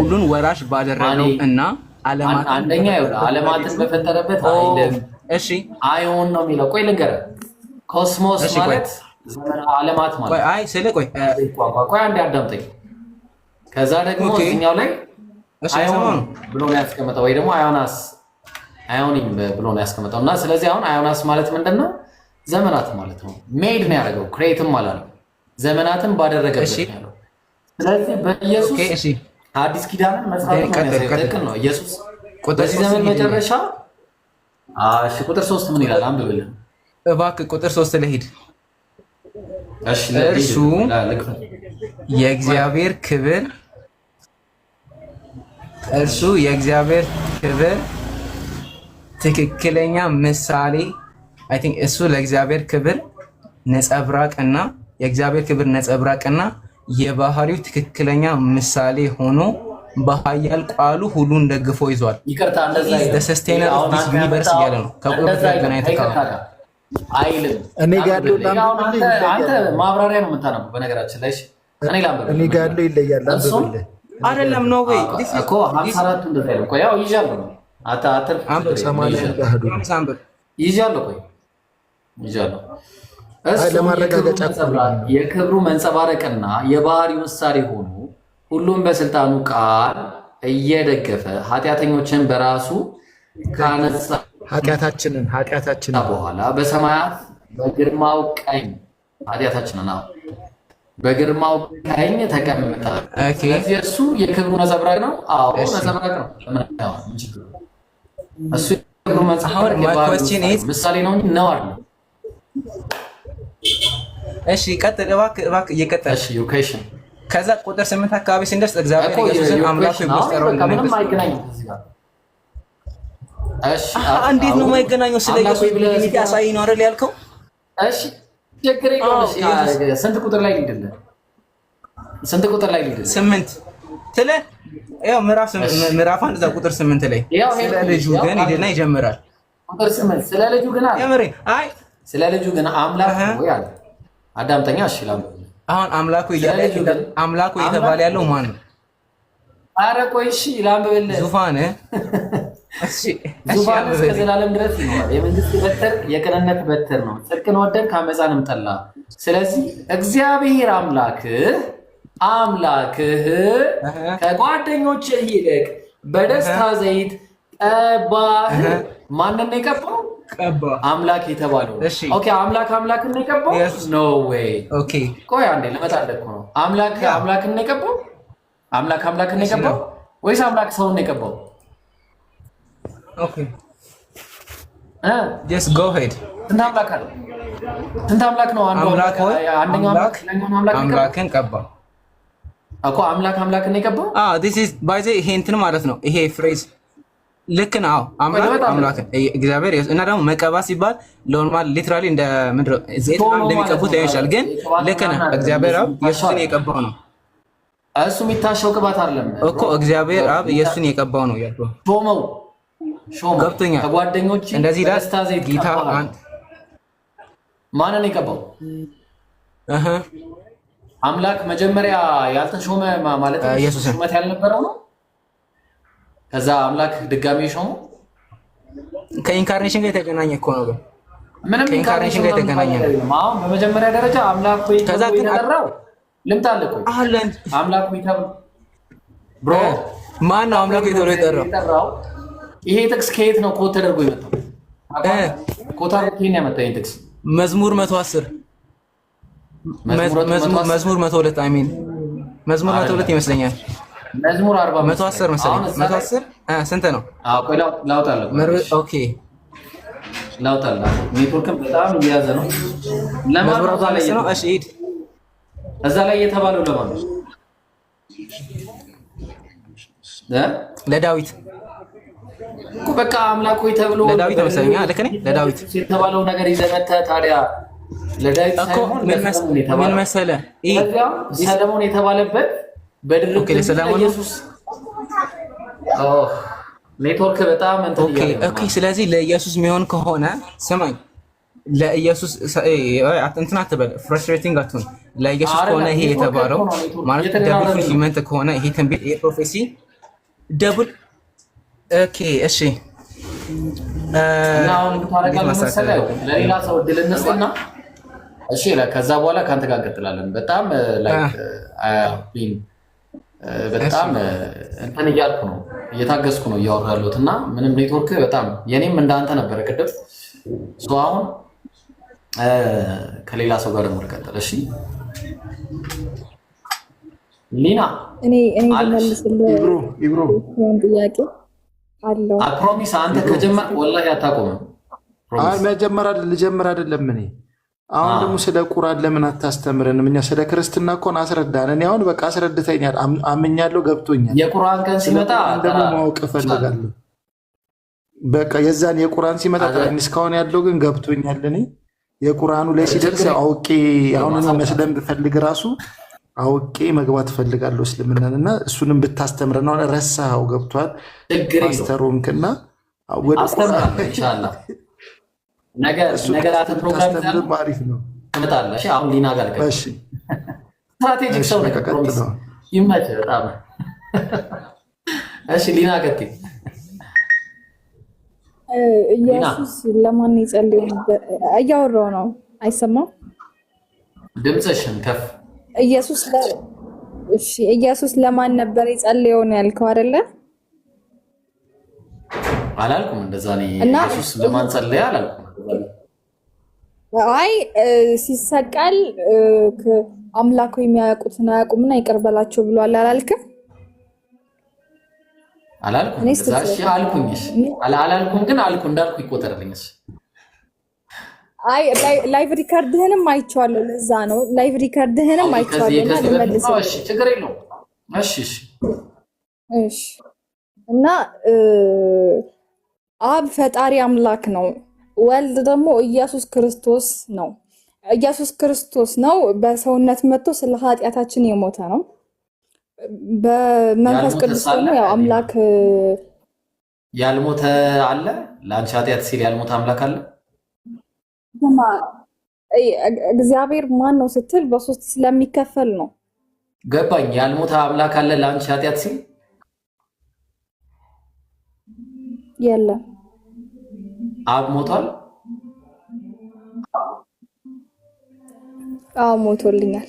ሁሉን ወራሽ ባደረገው እና ዓለማትን በፈጠረበት አይደለም። እሺ አይሆን ነው የሚለው። ቆይ ልንገርህ፣ ኮስሞስ ማለት ዓለማት ማለት አይ ስለ ቆይ አንዴ አዳምጠኝ። ከዛ ደግሞ እኛው ላይ አይሆን ብሎ ነው ያስቀመጠው፣ ወይ ደግሞ አዮኒም ብሎ ነው ያስቀመጠው። እና ስለዚህ አሁን አዮናስ ማለት ምንድነው? ዘመናት ማለት ነው። ሜድ ነው ያደረገው፣ ክሬትም አላለም። ዘመናትን ባደረገበት ነው። ስለዚህ በኢየሱስ አዲስ ኪዳንን መስራት ነው። ኢየሱስ በዚህ ዘመን መጨረሻ እሺ ቁጥር 3 ምን ይላል? አንብብልን እባክህ። ቁጥር 3 ላይ ሂድ። እርሱ የእግዚአብሔር ክብር ትክክለኛ ምሳሌ እሱ ለእግዚአብሔር ክብር ነጸብራቅና የእግዚአብሔር ክብር ነጸብራቅና የባህሪው ትክክለኛ ምሳሌ ሆኖ በኃያል ቃሉ ሁሉን ደግፎ ይዟል። ይቅርታ እንደዛ ሰስቴነር ኦፍ ዲስ ዩኒቨርስ ያለ ነው። ከቁጥር ጋር የተካከለ አይልም። እኔ ጋር ያለው አንተ ማብራሪያ ነው የምታነበው። በነገራችን ላይ እኔ ጋር ያለው ይለያል። አይደለም ነው ወይ እኮ 54 እንደዛ ነው። ቆይ ያው ይዣለሁ ነው ይዣለሁ ለማረጋገጫ የክብሩ መንጸባረቅና የባህሪው ምሳሌ ሆኖ ሁሉም በስልጣኑ ቃል እየደገፈ ኃጢአተኞችን በራሱ ካነሳ ኃጢአታችንን በኋላ በሰማያት በግርማው ቀኝ በግርማው ቀኝ ተቀምጣ። ስለዚህ እሱ የክብሩ ነጸብራቅ ነው። አዎ ነጸብራቅ ነው። እሱ የክብሩ መንጸባረቅ ምሳሌ ነው እንጂ ነው አይደል? እሺ ቀጥል እባክህ እየቀጠል። እሺ ዩኬሽን ከዛ ቁጥር 8 አካባቢ ስንደርስ እግዚአብሔር ኢየሱስን አምላኩ ይመስጠራው ምንም አይገናኝም ከዚህ ጋር። እሺ እንዴት ነው የማይገናኘው? ስለ ኢየሱስ ዲቪኒቲ አሳይ ነው አይደል ያልከው? እሺ ችግር የለውም። ስንት ቁጥር ላይ ልሂድልህ? 8 ስለ ያው ምዕራፍ 1 እዛ ቁጥር 8 ላይ ስለ ልጁ ግን ይልና ይጀምራል። ቁጥር 8 ስለ ልጁ ግን አይ ስለ ልጁ ግን አምላክ ነው ያለ። አዳምጠኛ። እሺ አሁን አምላኩ እየተባለ ያለው ማን ነው? ኧረ ቆይ እሺ ላንብብልህ። ዙፋን እስከ ዘላለም ድረስ ይኖራል። የመንግስት በትር የቅንነት በትር ነው። ጽድቅን ወደድክ አመፃንም ጠላ። ስለዚህ እግዚአብሔር አምላክህ ከጓደኞችህ ይልቅ በደስታ ዘይት ቀባህ። ማንን ነው የቀባው? አምላክ የተባለው። ኦኬ አምላክን ነው የቀባው? ኖ ዌይ። ኦኬ ቆይ አንዴ ልመጣልህ እኮ ነው። አምላክን ነው የቀባው? አምላክን ነው የቀባው ወይስ አምላክ ሰውን ነው የቀባው? ኦኬ ጀስት ጎ ሄድ። ስንት አምላክ አለ? ስንት አምላክ ነው? አንደኛው አምላክን ቀባ እኮ አምላክን ነው የቀባው? ዲስ ኢዝ ባይ ዘ ይሄ እንትን ማለት ነው። ይሄ ፍሬዝ ልክ ነው። አምላክ እግዚአብሔር እና ደግሞ መቀባ ሲባል ኖርማል ሊትራሊ እንደ ምንድን ነው ዘይት እንደሚቀቡት ሊሆን ይችላል። ግን ልክ ነህ። እግዚአብሔር አብ ኢየሱስን የቀባው ነው። እሱ የሚታሸው ቅባት አይደለም እኮ እግዚአብሔር አብ ኢየሱስን የቀባው ነው ያልኩህ። ሾመው ገብቶኛል። ከጓደኞች እንደዚህ ዳስታ ዘይት ጌታ ማንን የቀባው? አምላክ መጀመሪያ ያልተሾመ ማለት ሹመት ያልነበረው ነው። ከዛ አምላክ ድጋሚ ሾመው። ከኢንካርኔሽን ጋር የተገናኘ እኮ ነው። ምንም ኢንካርኔሽን ጋር የተገናኘ ነው። አሁን በመጀመሪያ ደረጃ አምላክ ወይ ተጠራው ልምጣልህ። ቆይ አምላኩ ይተብሎ ብሮ ማን ነው አምላኩ ተብሎ የጠራው? ይሄ ጥቅስ ከየት ነው ኮት ተደርጎ የመጣው? ኮታ ከየት ያመጣው ይሄ ጥቅስ? መዝሙር 110 መዝሙር 102 አይ ሚን መዝሙር 102 ይመስለኛል። መዝሙር 40 110 መሰለኝ 110 ስንት ነው? አዎ ቆይ ላውጣለሁ። ኦኬ ላውጣለሁ። ኔትወርክም በጣም እየያዘ ነው። መዝሙር 110 ነው። እሺ ሂድ። እዛ ላይ የተባለው ለማን ነው? ለዳዊት እኮ በቃ አምላክ ሆይ ተብሎ ለዳዊት መሰለኝ። ልክ ነኝ። ለዳዊት የተባለው ነገር ይዘህ መተህ ታዲያ ለዳዊት ሳይሆን ምን መሰለህ? ሰለሞን የተባለበት በድርብ ኢየሱስ ኔትወርክ በጣም ኦኬ። ስለዚህ ለኢየሱስ የሚሆን ከሆነ ስማኝ፣ ለኢየሱስ እንትን አትበል፣ ፍራስትሬቲንግ አትሁን። ለኢየሱስ ከሆነ ይሄ የተባለው ማለት ደብል ፉልፊልመንት ከሆነ ይሄ ትንቢት ይሄ ፕሮፌሲ ደብል ኦኬ። እሺ እና አሁን ታረጋለህ ለሌላ ሰው እድል እንስጥና እሺ፣ ከዛ በኋላ ካንተ ጋር እንቀጥላለን። በጣም ላይክ በጣም እንትን እያልኩ ነው፣ እየታገስኩ ነው እያወራ ያለሁት እና ምንም ኔትወርክ በጣም የኔም እንዳንተ ነበረ ቅድም። አሁን ከሌላ ሰው ጋር ደግሞ ልቀጥል። እሺ ሊና እኔ ልመልስልህ ጥያቄ አለው። ፕሮሚስ አንተ ከጀመርክ ወላሂ አታቆምም። ልጀምር አይደለም እኔ አሁን ደግሞ ስለ ቁርአን ለምን አታስተምረንም? እኛ ስለ ክርስትና እኮ አስረዳን። እኔ አሁን በቃ አስረድተኛል፣ አምኛለሁ፣ ገብቶኛል። የቁርአን ቀን ሲመጣ ደግሞ ማወቅ እፈልጋለሁ። በቃ የዛን የቁርአን ሲመጣ እስካሁን ያለው ግን ገብቶኛል። እኔ የቁርአኑ ላይ ሲደርስ አውቄ አሁን መስለም ብፈልግ ራሱ አውቄ መግባት እፈልጋለሁ እስልምናን እና እሱንም ብታስተምረን ነው። ረሳኸው? ገብቷል? ፓስተር ሆንክና አስተምራለሁ ኢንሻአላህ። ነገራትን ፕሮግራም አሪፍ ነው። ትመጣለህ። አሁን ሊና ጋር እሺ፣ ስትራቴጂክ ሰው ነው። ይመችህ በጣም እሺ። ሊና ቀጥይ። ኢየሱስ ለማን ይጸልዩ ነበር? እያወራሁ ነው፣ አይሰማም? ድምፅሽን ከፍ። ኢየሱስ ለማን ነበር የጸለየው ነው ያልከው አይደለ? አላልኩም እንደዛ ነው። ኢየሱስ ለማን ጸለየ አላልኩም። አይ ሲሰቀል አምላኩ የሚያውቁትን አያውቁምና ይቅር በላቸው ብሏል አላልክም? አላልኩም እንደዛ። እሺ አልኩኝሽ። አላልኩም ግን አልኩ እንዳልኩ ይቆጠርልኝስ። አይ ላይቭ ሪካርድህንም አይቼዋለሁ። ለዛ ነው ላይቭ ሪካርድህንም አይቼዋለሁ። እሺ ችግር የለውም። እሺ እና አብ ፈጣሪ አምላክ ነው። ወልድ ደግሞ ኢየሱስ ክርስቶስ ነው። ኢየሱስ ክርስቶስ ነው በሰውነት መጥቶ ስለ ኃጢአታችን የሞተ ነው። በመንፈስ ቅዱስ ደግሞ ያው አምላክ ያልሞተ አለ። ለአንቺ ኃጢአት ሲል ያልሞተ አምላክ አለ። እግዚአብሔር ማን ነው ስትል በሶስት ስለሚከፈል ነው። ገባኝ። ያልሞተ አምላክ አለ ለአንቺ ኃጢአት ሲል የለም። አብ ሞቷል። አዎ ሞቶልኛል።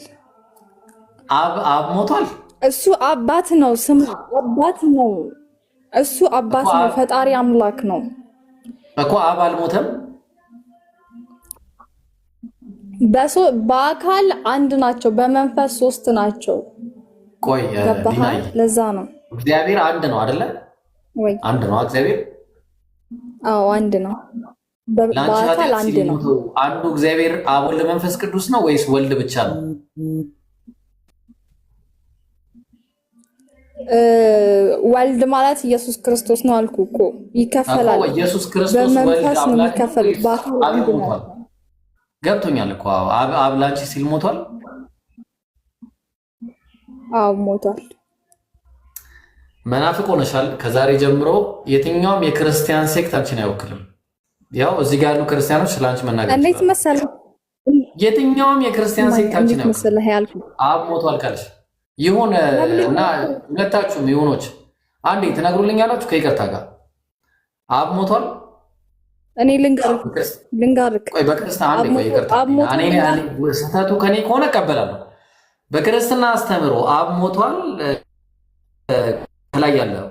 አብ ሞቷል። እሱ አባት ነው። ስም አባት ነው። እሱ አባት ነው። ፈጣሪ አምላክ ነው እኮ። አብ አልሞተም። በአካል አንድ ናቸው፣ በመንፈስ ሶስት ናቸው። ቆይ ለዛ ነው እግዚአብሔር አንድ ነው አይደለ? ወይ አንድ ነው እግዚአብሔር። አዎ አንድ ነው። በአካል አንድ ነው። አንዱ እግዚአብሔር አብ ወልድ መንፈስ ቅዱስ ነው ወይስ ወልድ ብቻ ነው? ወልድ ማለት ኢየሱስ ክርስቶስ ነው አልኩ እኮ። ይከፈላል። ኢየሱስ ክርስቶስ ወልድ አምላክ ይከፈላል። በአካል አንድ ነው። ገብቶኛል እኮ አብ ላንቺ ሲል ሞቷል። አዎ ሞቷል። መናፍቅ ሆነሻል። ከዛሬ ጀምሮ የትኛውም የክርስቲያን ሴክት አንቺን አይወክልም። ያው እዚህ ጋር ያሉ ክርስቲያኖች ስለ አንቺ መናገር እንዴት መሰለህ? የትኛውም የክርስቲያን ሴክት አንቺን አይወክልም። አብ ሞቷል ካልሽ ይሁን እና ሁለታችሁም ይሁኖች አንዴ ትነግሩልኛላችሁ ከይቅርታ ጋር አብ ሞቷል። እኔ ልንገርህ። ቆይ በክርስቲያን አንዴ ቆይ ይቅርታ። እኔ ስህተቱ ከኔ ከሆነ እቀበላለሁ። በክርስትና አስተምሮ አብ ሞቷል ከላይ ያለው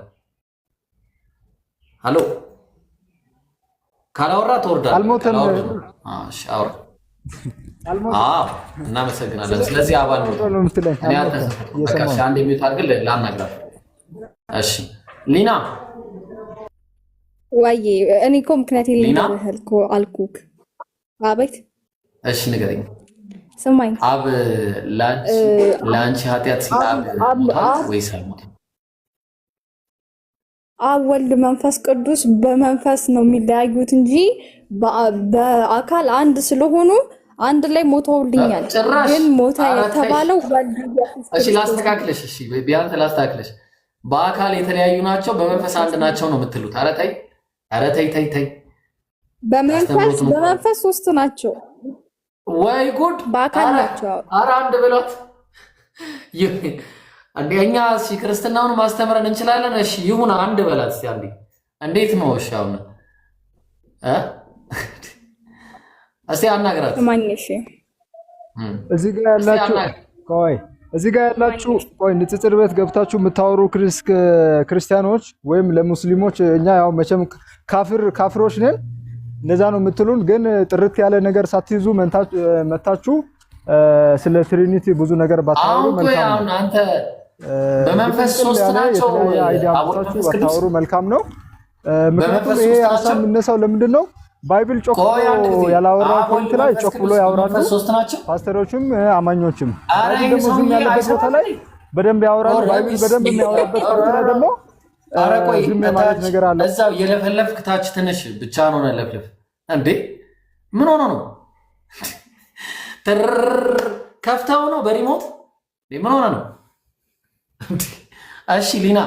ሃሎ ካላወራ ትወርዳለህ። አልሞተም። እሺ አውራ። እናመሰግናለን። ስለዚህ አባል ነው እኔ በቃ አንድ የሚዩት አድርግ ላናግራት። እሺ ሊና ወይ እኔ እኮ ምክንያት የለኝም እኮ አልኩክ። አቤት። እሺ ንገረኝ። ስማኝ አብ ለአንቺ ኃጢአት ሲል አብ ወይስ አልሞተም? አብ ወልድ መንፈስ ቅዱስ በመንፈስ ነው የሚለያዩት እንጂ በአካል አንድ ስለሆኑ አንድ ላይ ሞተውልኛል። ግን ሞተ የተባለው ወልድ ኢየሱስ። እሺ ላስተካክለሽ። እሺ ቢያንስ ላስተካክለሽ። በአካል የተለያዩ ናቸው በመንፈስ አንድ ናቸው ነው የምትሉት? ኧረ ተይ፣ ኧረ ተይ ተይ ተይ። በመንፈስ ሶስት ናቸው። ወይ ጉድ! በአካል ናቸው። ኧረ አንድ ብሏት አንደኛ እሺ ክርስትናውን ማስተምረን እንችላለን። እሺ ይሁን አንድ በላት እስቲ አንዴ። እንዴት ነው? እሺ አሁን እስቲ አናግራት። ማንነሽ እዚህ ጋር ያላችሁ ቆይ፣ እዚህ ጋር ያላችሁ ቆይ፣ ንጽጽር ቤት ገብታችሁ የምታወሩ ክርስቲያኖች ወይም ለሙስሊሞች እኛ ያው መቼም ካፍሮች ነን እንደዛ ነው የምትሉን። ግን ጥርት ያለ ነገር ሳትይዙ መታችሁ ስለ ትሪኒቲ ብዙ ነገር ባታወሩ መልካም ነው። አንተ በመንፈስ ሶስት ናቸው ባታወሩ መልካም ነው። ምክንያቱም ይሄ ሀሳብ የምነሳው ለምንድን ነው? ባይብል ጮክ ብሎ ያላወራው ፖይንት ላይ ጮክ ብሎ ያወራሉ ፓስተሮችም አማኞችም። ባይብል ደግሞ ዝም ያለበት ቦታ ላይ በደንብ ያወራሉ። ባይብል በደንብ የሚያወራበት ፖይንት ላይ ደግሞ ዝም ማለት ነገር አለ። እዛው የለፈለፍክ ታች ትንሽ ብቻ ነው ለፍለፍ እንዴ! ምን ሆኖ ነው? ከፍተው ነው በሪሞት ምን ሆነ ነው? እሺ ሊና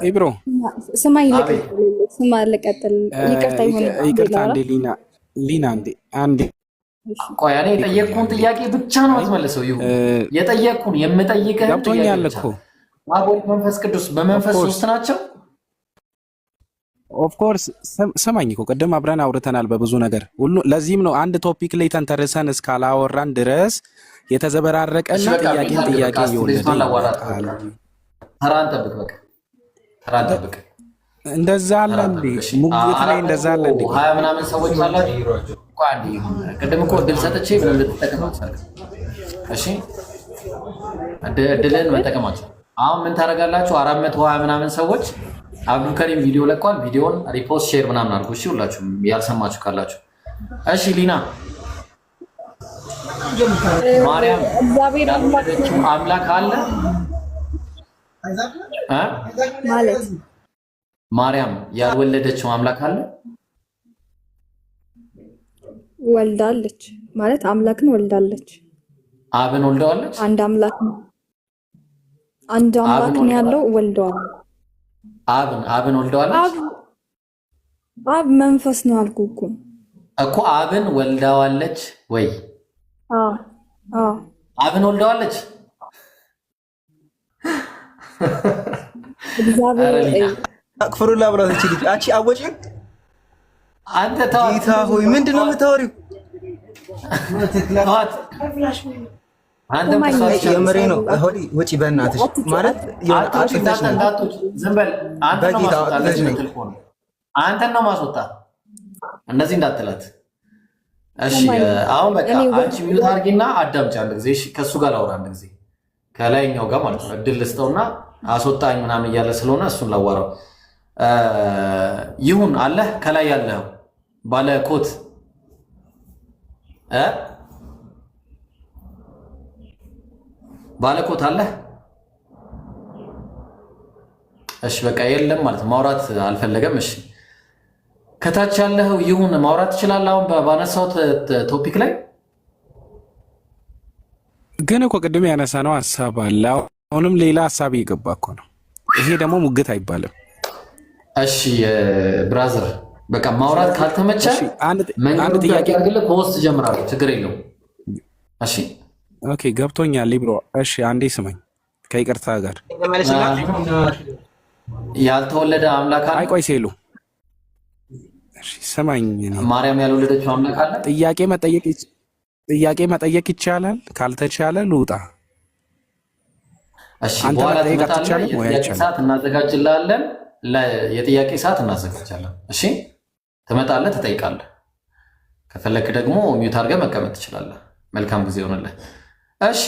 ኢብሮ ስማኝ፣ ልቀጥል። ይቅርታ አንዴ ሊና አንዴ ቆይ፣ እኔ የጠየቅኩህን ጥያቄ ብቻ ነው የምትመልሰው። ይሁን የጠየቅኩህን የምጠይቅህን ገብቶኛል እኮ አብ ወልድ መንፈስ ቅዱስ በመንፈስ ሶስት ናቸው። ኦፍ ኮርስ ሰማኝ እኮ ቅድም አብረን አውርተናል በብዙ ነገር ሁሉ። ለዚህም ነው አንድ ቶፒክ ላይ ተንተርሰን እስካላወራን ድረስ የተዘበራረቀና ጥያቄ ይወለደ። ተራን ጠብቅ፣ በቃ ተራን ጠብቅ። እንደዛ አለ እንዴ? ሙግት ላይ እንደዛ አለ እንዴ? 20 ምናምን ሰዎች አላችሁ። ቆይ አንዴ ቅድም እኮ እድል ሰጥቼ ምን ልትጠቀም አትፈልግም? እሺ እድልን መጠቀማችሁ አሁን ምን ታደርጋላችሁ? 420 ምናምን ሰዎች አብዱል ከሪም ቪዲዮ ለቋል። ቪዲዮን ሪፖስት ሼር ምናምን አድርጉ። እሺ ሁላችሁም ያልሰማችሁ ካላችሁ። እሺ ሊና ማርያም ያልወለደችው አምላክ አለ ማለት ማርያም ያልወለደችው አምላክ አለ? ወልዳለች ማለት አምላክን ወልዳለች። አብን ወልደዋለች። አንድ አምላክ ነው ያለው። ወልደዋል። አብን ወልደዋለች። አብ መንፈስ ነው አልኩህ እኮ አብን ወልደዋለች ወይ? አብን ወልደዋለች። አክፍሩላ ብላት እቺ ልጅ አንቺ አወጪ አንተ ተዋት። ጌታ ሆይ ምንድነው የምታወሪው? ተዋት። አንተ መስዋዕት የምሬ ነው። ሆዲ ወጪ በእናትሽ ማለት ዝም በል። አንተን ነው ማስወጣት። እንደዚህ እንዳትላት እሺ። አሁን በቃ አንቺ ሚዩት አድርጊና አዳምጪ አንድ ጊዜ። እሺ ከሱ ጋር ላውራ አንድ ጊዜ ከላይኛው ጋር ማለት ነው። እድል ልስጠውና አስወጣኝ ምናምን እያለ ስለሆነ እሱን ላዋራው። ይሁን አለ ከላይ ያለው ባለ ኮት ባለኮት አለ። እሺ በቃ የለም ማለት ማውራት አልፈለገም። እሺ ከታች ያለው ይሁን ማውራት ትችላለህ። አሁን ባነሳው ቶፒክ ላይ ግን እኮ ቅድም ያነሳነው ሐሳብ አለ። አሁንም ሌላ ሐሳብ እየገባ እኮ ነው። ይሄ ደግሞ ሙግት አይባልም። እሺ ብራዘር በቃ ማውራት ካልተመቸ አንድ ጥያቄ አድርግልህ ከውስጥ ጀምራለሁ። ችግር የለውም። እሺ ኦኬ ገብቶኛል ሊብሮ። እሺ አንዴ ስማኝ ከይቅርታ ጋር ያልተወለደ አምላክ አለ? አይ ቆይ ሲሉ እሺ ስማኝ፣ ማርያም ያልወለደችው አምላክ አለ? ጥያቄ መጠየቅ ጥያቄ መጠየቅ ይቻላል? ካልተቻለ ልውጣ። እሺ በኋላ ትመጣለህ። የጥያቄ ሰዓት እናዘጋጅልሃለን። የጥያቄ ሰዓት እናዘጋጃለን። እሺ ትመጣለህ፣ ትጠይቃለህ። ከፈለክ ደግሞ ሚውት አድርገህ መቀመጥ ትችላለህ። መልካም ጊዜ ይሆንልህ። እሺ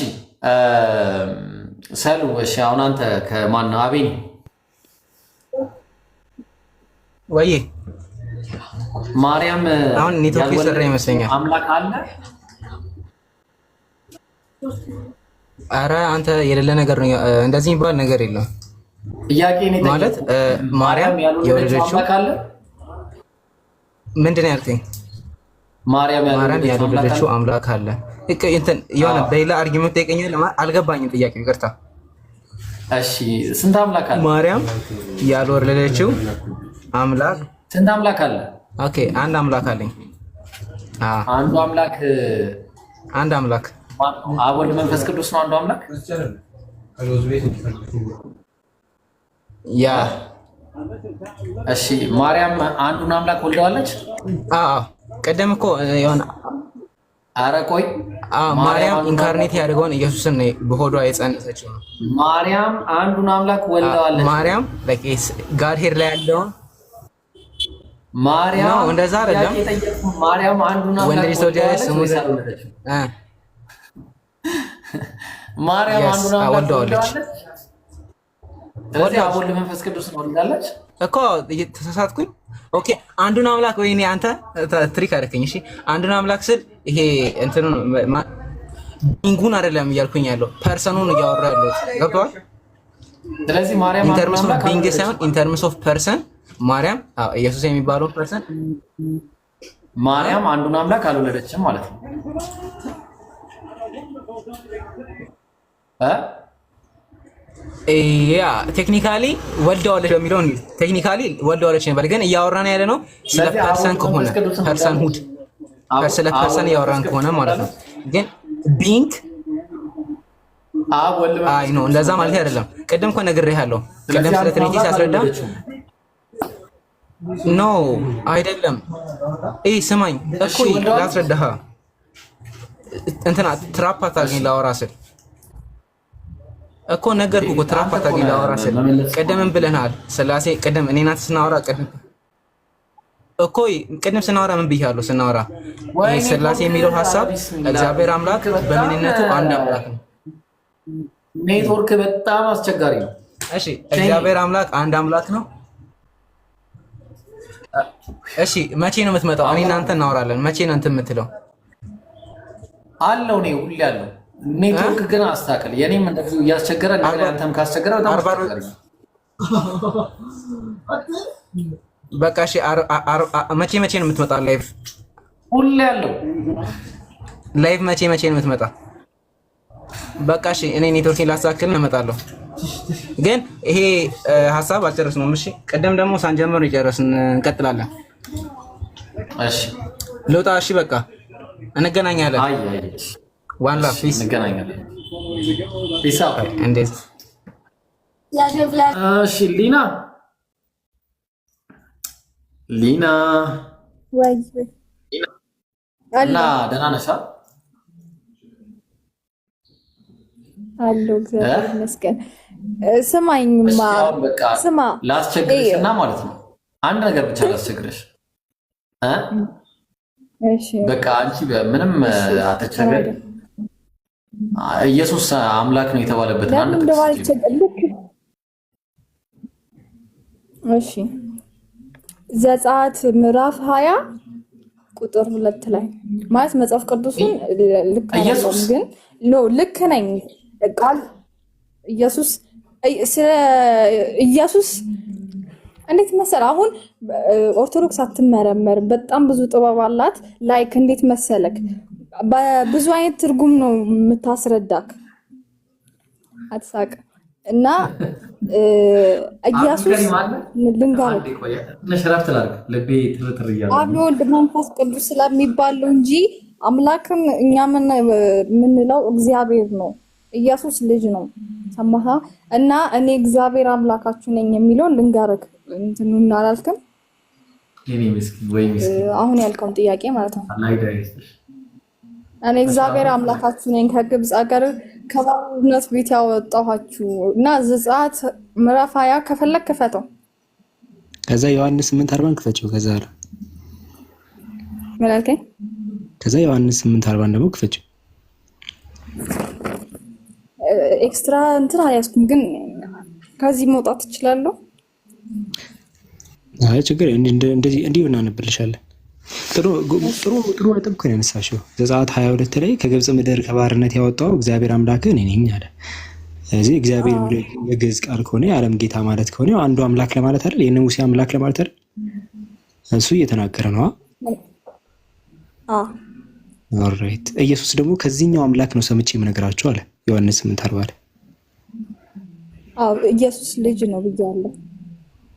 ሰሉ። እሺ አሁን አንተ ከማን ነው? አቤኔ ወይ ማርያም አሁን ኔትወርክ ይሰራ ይመስለኛል። አምላክ አለ? አረ አንተ የሌለ ነገር ነው። እንደዚህ የሚባል ነገር የለም። ጥያቄ ነው ማለት ማርያም የወለደችው ምንድን ነው ያልከኝ? ማርያም ያልወለደችው አምላክ አለ። እንትን የሆነ በሌላ አርጊመንት ጠይቀኛል። አልገባኝም ጥያቄው፣ ይቅርታ። እሺ ስንት አምላክ አለ? ማርያም ያልወለደችው አምላክ ስንት አምላክ አለ? ኦኬ አንድ አምላክ አለኝ። አንዱ አምላክ አብ ወልድ መንፈስ ቅዱስ ነው አንዱ አምላክ። ያ እሺ ማርያም አንዱን አምላክ ወልደዋለች? ቀደም እኮ የሆነ አረ ቆይ ማርያም ኢንካርኔት ያደርገውን ኢየሱስን ነው በሆዷ የጸነሰችው ነው። ማርያም አንዱን አምላክ ወልደዋለች። ማርያም ለቄስ ጋር ሄድ ላይ ያለውን ማርያም ነው እንደዛ አይደለም። ማርያም አንዱን አምላክ ወንድ ሰው ጃይስ ሙዘ ማርያም አንዱን አምላክ ወልደዋለች። ስለዚህ አብ ወልድ መንፈስ ቅዱስ ነው ወልዳለች እኮ። ተሳሳትኩኝ። ኦኬ አንዱን አምላክ ወይኔ አንተ ትሪክ አደረከኝ። እሺ አንዱን አምላክ ስል ይሄ እንትኑ ቢንጉን አይደለም እያልኩኝ ያለው ፐርሰኑን እያወራ ያለው ገብቷል። ስለዚህ ማርያም ኢንተርምስ ኦፍ ቢንግ ሳይሆን ኢንተርምስ ኦፍ ፐርሰን ማርያም ኢየሱስ የሚባለው ፐርሰን ማርያም አንዱን አምላክ አልወለደችም ማለት ነው። ያ ቴክኒካሊ ወልደዋለች በሚለው ቴክኒካሊ ወልደዋለች ነበር፣ ግን እያወራን ያለ ነው ስለ ፐርሰን ከሆነ ፐርሰን ሁድ ስለ ፐርሰን እያወራን ከሆነ ማለት ነው። ግን ቢንግ አይ ነው እንደዛ ማለት አይደለም። ቅድም እኮ ነግሬሃለሁ። ቅድም ስለ ትሪኒቲ ሲያስረዳ ኖ አይደለም። ስማኝ እኮ ላስረዳህ። እንትና ትራፕ አታርገኝ ላወራ ስል እኮ ነገርኩ እኮ ትራፕ አታርገኝ ላወራ ስል ቅድምም ብለናል። ስላሴ ቅድም እኔ እናንተ ስናወራ ቅድም ስናወራ ምን ብያለሁ? ስናወራ ስላሴ የሚለው ሀሳብ እግዚአብሔር አምላክ በምንነቱ አንድ አምላክ ነው። ኔትወርክ በጣም አስቸጋሪ ነው። እሺ እግዚአብሔር አምላክ አንድ አምላክ ነው። እሺ መቼ ነው የምትመጣው? እኔ እናንተ እናወራለን። መቼ ነው እንትን የምትለው? አለው ነው ሁሌ አለው። ኔትወርክ ግን አስተካክል። የኔም እንደዚህ እያስቸገረ ነው። አንተም ካስቸገረ በጣም አስቸጋሪ ነው። በቃ እሺ መቼ ነው የምትመጣው? ላይቭ ሁሌ አለው። ላይቭ መቼ ነው የምትመጣ? በቃ እሺ እኔ ኔትወርክን ላስተካክል እመጣለሁ። ግን ይሄ ሀሳብ አልጨረስነውም። እሺ ቀደም ደግሞ ሳንጀምር ይጨረስን እንቀጥላለን። እሺ ልውጣ። እሺ በቃ እንገናኛለን። አይ ዋን ላቭ ፒስ። እንገናኛለን። ፒስ አውት። እንዴት? እሺ ሊና ወይ እና ደህና ነሽ? አለው እግዚአብሔር ይመስገን። ስማኝማ ስማ ላስቸግርሽና ማለት ነው አንድ ነገር ብቻ ላስቸግርሽ። እሺ በቃ አንቺ ምንም አትቸገሪ። ኢየሱስ አምላክ ነው የተባለበት አንድ ጥቅስ። እሺ ዘጸአት ምዕራፍ 20 ቁጥር 2 ላይ ማለት መጽሐፍ ቅዱስን ልክ አይደለም፣ ግን ልክ ነኝ ቃል ኢየሱስ እንዴት መሰለ? አሁን ኦርቶዶክስ አትመረመር፣ በጣም ብዙ ጥበብ አላት። ላይክ እንዴት መሰለክ በብዙ አይነት ትርጉም ነው የምታስረዳክ። አትሳቅ እና ኢየሱስ ልንጋር አብ ወልድ መንፈስ ቅዱስ ስለሚባለው እንጂ አምላክም እኛ የምንለው እግዚአብሔር ነው። ኢየሱስ ልጅ ነው። ሰማሃ? እና እኔ እግዚአብሔር አምላካችሁ ነኝ የሚለውን ልንጋርክ እንትኑን አላልክም? እኔ ምስኪን ወይ ምስኪን አሁን ያልከውን ጥያቄ ማለት ነው። እኔ እግዚአብሔር አምላካችሁ ነኝ ከግብፅ አገር ከባርነት ቤት ያወጣኋችሁ እና ዘጸአት ምዕራፍ 20 ከፈለክ ክፈተው። ከዛ ዮሐንስ 8:40 ክፈችው። ከዛ አለ ምን አልከኝ? ከዛ ዮሐንስ 8:40 ደግሞ ክፈችው። ኤክስትራ እንትን አያስኩም ግን ከዚህ መውጣት እችላለሁ። አይ ችግር እንደዚህ እንዲሁ እናነብልሻለን። ጥሩ ነጥብ እኮ ነው ያነሳሽው። ዘጸአት 22 ላይ ከግብፅ ምድር ከባርነት ያወጣው እግዚአብሔር አምላክ እኔ ነኝ አለ። ስለዚህ እግዚአብሔር የግዕዝ ቃል ከሆነ የዓለም ጌታ ማለት ከሆነ አንዱ አምላክ ለማለት አይደል? የነ ሙሴ አምላክ ለማለት አይደል? እሱ እየተናገረ ነው። ኦልራይት። ኢየሱስ ደግሞ ከዚህኛው አምላክ ነው ሰምቼ የምነግራችሁ አለ ዮሐንስ 8:40 ላይ። ኢየሱስ ልጅ ነው ብያለሁ።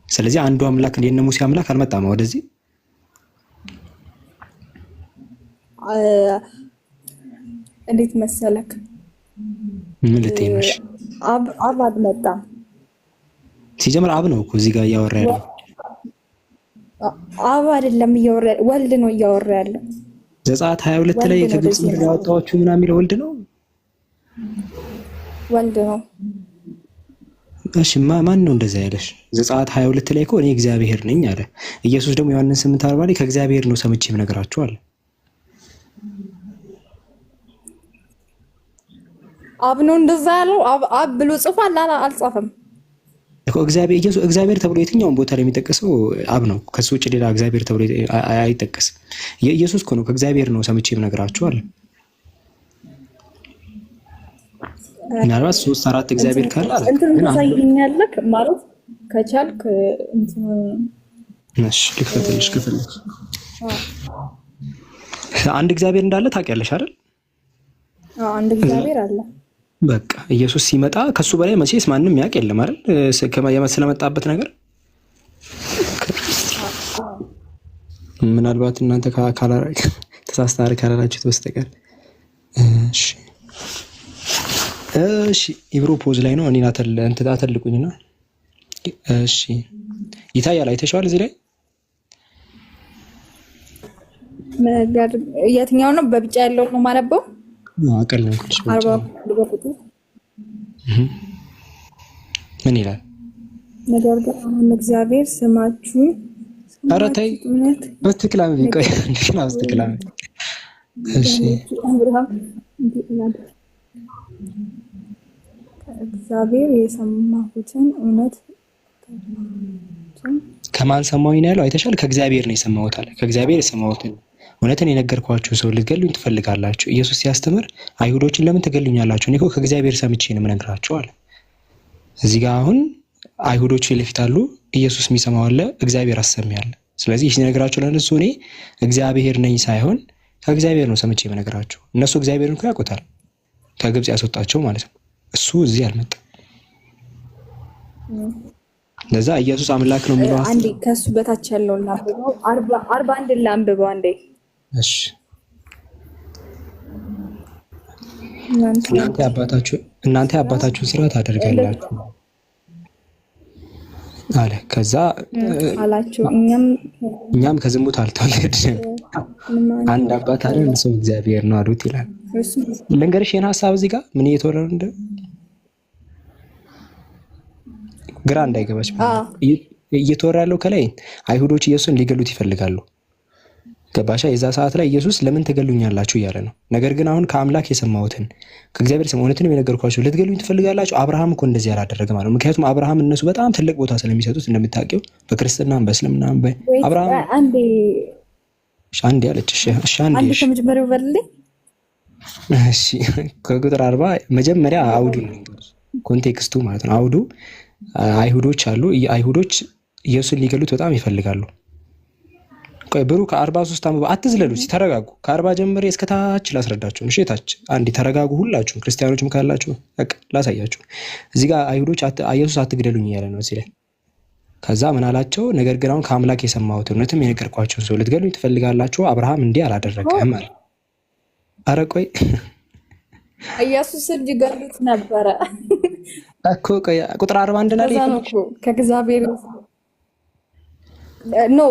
ስለዚህ አንዱ አምላክ የነ ሙሴ አምላክ አልመጣም ወደዚህ። እንዴት መሰለክ? ምን ልትይ ነው? አብ አልመጣም። ሲጀምር አብ ነው እኮ እዚህ ጋር እያወራ ያለው። አብ አይደለም እያወራ፣ ወልድ ነው እያወራ ያለው። ዘጸአት 22 ላይ ከግብፅ ምድር ያወጣችሁ ምናምን የሚለው ወልድ ነው። ወልድ ነው። እሺ ማን ነው እንደዛ ያለሽ? ዘጸአት 22 ላይ እኮ እኔ እግዚአብሔር ነኝ አለ። ኢየሱስ ደግሞ ዮሐንስ 8:40 ላይ ከእግዚአብሔር ነው ሰምቼ የምነግራችሁ አለ። አብ ነው እንደዛ ያለው። አብ ብሎ ጽፏል አልጻፈም እኮ። እግዚአብሔር ተብሎ የትኛውን ቦታ ላይ የሚጠቀሰው አብ ነው። ከሱ ውጭ ሌላ እግዚአብሔር ተብሎ አይጠቀስም። የኢየሱስ እኮ ነው ከእግዚአብሔር ነው ሰምቼ የምነግራችሁ አለ። ምናልባት 3-4 እግዚአብሔር ካለ እንትን ታሳይኛለህ ማለት ከቻልክ እንትን እሺ ልክፈትልሽ ከፈለግሽ። አንድ እግዚአብሔር እንዳለ ታውቂያለሽ አይደል? አንድ እግዚአብሔር አለ። በቃ ኢየሱስ ሲመጣ ከሱ በላይ መቼስ ማንም ያውቅ የለም አይደል? ስለመጣበት ነገር ምናልባት እናንተ ተሳስተሃል ካላላችሁት በስተቀር እሺ ኢብሮ ፖዝ ላይ ነው። እኔና እንትን አተልቁኝና እሺ ይታያል። አይተሽዋል እዚህ ላይ ነገር የትኛው ነው? በቢጫ ያለው ነው ማነበው። አቀል ነው እንግዲህ 40 ምን ይላል? ነገር ግን አሁን እግዚአብሔር ስማችሁን አራታይ በትክላም ቢቆይ እንዴት ነው በትክላም? እሺ አብርሃም እግዚአብሔር የሰማሁትን እውነት ከማን ሰማሁኝ ነው ያለው? አይተሻል? ከእግዚአብሔር ነው የሰማሁት አለ። ከእግዚአብሔር የሰማሁትን እውነትን የነገርኳችሁ ሰው ልትገሉኝ ትፈልጋላችሁ። ኢየሱስ ሲያስተምር አይሁዶችን ለምን ትገሉኛላችሁ? እኔ እኮ ከእግዚአብሔር ሰምቼ ነው የምነግራችሁ አለ። እዚህ ጋር አሁን አይሁዶች ፊት አሉ፣ ኢየሱስ የሚሰማው አለ፣ እግዚአብሔር አሰሚያለ። ስለዚህ ሲነግራችሁ ለእነሱ እኔ እግዚአብሔር ነኝ ሳይሆን ከእግዚአብሔር ነው ሰምቼ የምነግራችሁ። እነሱ እግዚአብሔርን እኮ ያውቁታል፣ ከግብፅ ያስወጣቸው ማለት ነው። እሱ እዚህ አልመጣም። ለዛ ኢየሱስ አምላክ ነው የሚለው አንዴ ከሱ በታች ያለው ላንብበው። 41 ላንብበው አንዴ። እሺ እናንተ አባታችሁን ስራ ታደርጋላችሁ አለ። ከዛ አላችሁ እኛም ከዝሙት አልተወለድንም፣ አንድ አባት አለን፣ እሱ እግዚአብሔር ነው አሉት ይላል። ልንገርሽ የኔ ሐሳብ እዚህ ጋር ምን እየተወራረ እንደ ግራ እንዳይገባች እየተወራ ያለው ከላይ አይሁዶች ኢየሱስን ሊገሉት ይፈልጋሉ። ገባሻ? የዛ ሰዓት ላይ ኢየሱስ ለምን ትገሉኛላችሁ እያለ ነው። ነገር ግን አሁን ከአምላክ የሰማሁትን ከእግዚአብሔር የሰማሁትን እውነትን የነገርኳችሁ ልትገሉኝ ትፈልጋላችሁ። አብርሃም እኮ እንደዚህ አላደረገም ማለት ነው። ምክንያቱም አብርሃም እነሱ በጣም ትልቅ ቦታ ስለሚሰጡት እንደምታውቂው በክርስትናም በእስልምናም አብርሃም አንዴ አለች። እሺ አንዴ ከመጀመሪያው በልልኝ። እሺ ከቁጥር 40 መጀመሪያ አውዱ ኮንቴክስቱ ማለት ነው። አውዱ አይሁዶች አሉ። አይሁዶች ኢየሱስን ሊገሉት በጣም ይፈልጋሉ። ቆይ ብሩ ከ43 ዓመት አትዝለሉ፣ ተረጋጉ። ከ40 ጀምሬ እስከ ታች ላስረዳችሁ። እሺ ታች አንዴ ተረጋጉ። ሁላችሁም ክርስቲያኖችም ካላችሁ በቃ ላሳያችሁ። እዚህ ጋር አይሁዶች ኢየሱስ አትግደሉኝ እያለ ነው እዚህ ላይ። ከዛ ምን አላቸው? ነገር ግን አሁን ከአምላክ የሰማሁት እውነትም የነገርኳችሁን ሰው ልትገሉኝ ትፈልጋላችሁ። አብርሃም እንዲህ አላደረገም አለ። ኧረ ቆይ ኢየሱስን ሊገሉት ነበረ እኮ። ቆይ ቁጥር 41 ላይ ከእግዚአብሔር ነው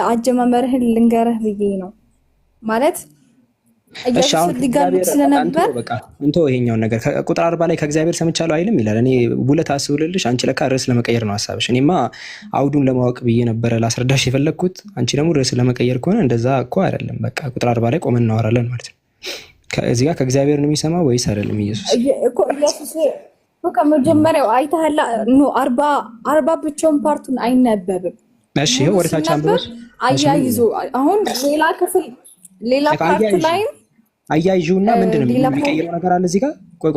አጀማመርህን ልንገርህ ብዬ ነው ማለት እሺ አሁን ሊጋሉት ስለነበር በቃ እንቶ ይሄኛውን ነገር ቁጥር 40 ላይ ከእግዚአብሔር ሰምቻለሁ አይልም ይላል። እኔ ቡለት አስብልልሽ አንቺ ለካ ርዕስ ለመቀየር ነው ሐሳብሽ። እኔማ አውዱን ለማወቅ ብዬ ነበር ላስረዳሽ የፈለኩት። አንቺ ደግሞ ርዕስ ለመቀየር ከሆነ እንደዛ እኮ አይደለም። በቃ ቁጥር 40 ላይ ቆመን እናወራለን ማለት ነው። ከዚህ ጋር ከእግዚአብሔር ነው የሚሰማው ወይስ አይደለም? ኢየሱስ እኮ ኢየሱስ በቃ መጀመሪያው አይተሃል ነው 40 ብቻውን ፓርቱን አይነበብም። እሺ ይሄ ወርታች አንብበሽ አያይዞ አሁን ሌላ ፓርት ላይ አያይዡና ምንድነው የሚቀይረው ነገር አለ እዚህ ጋር።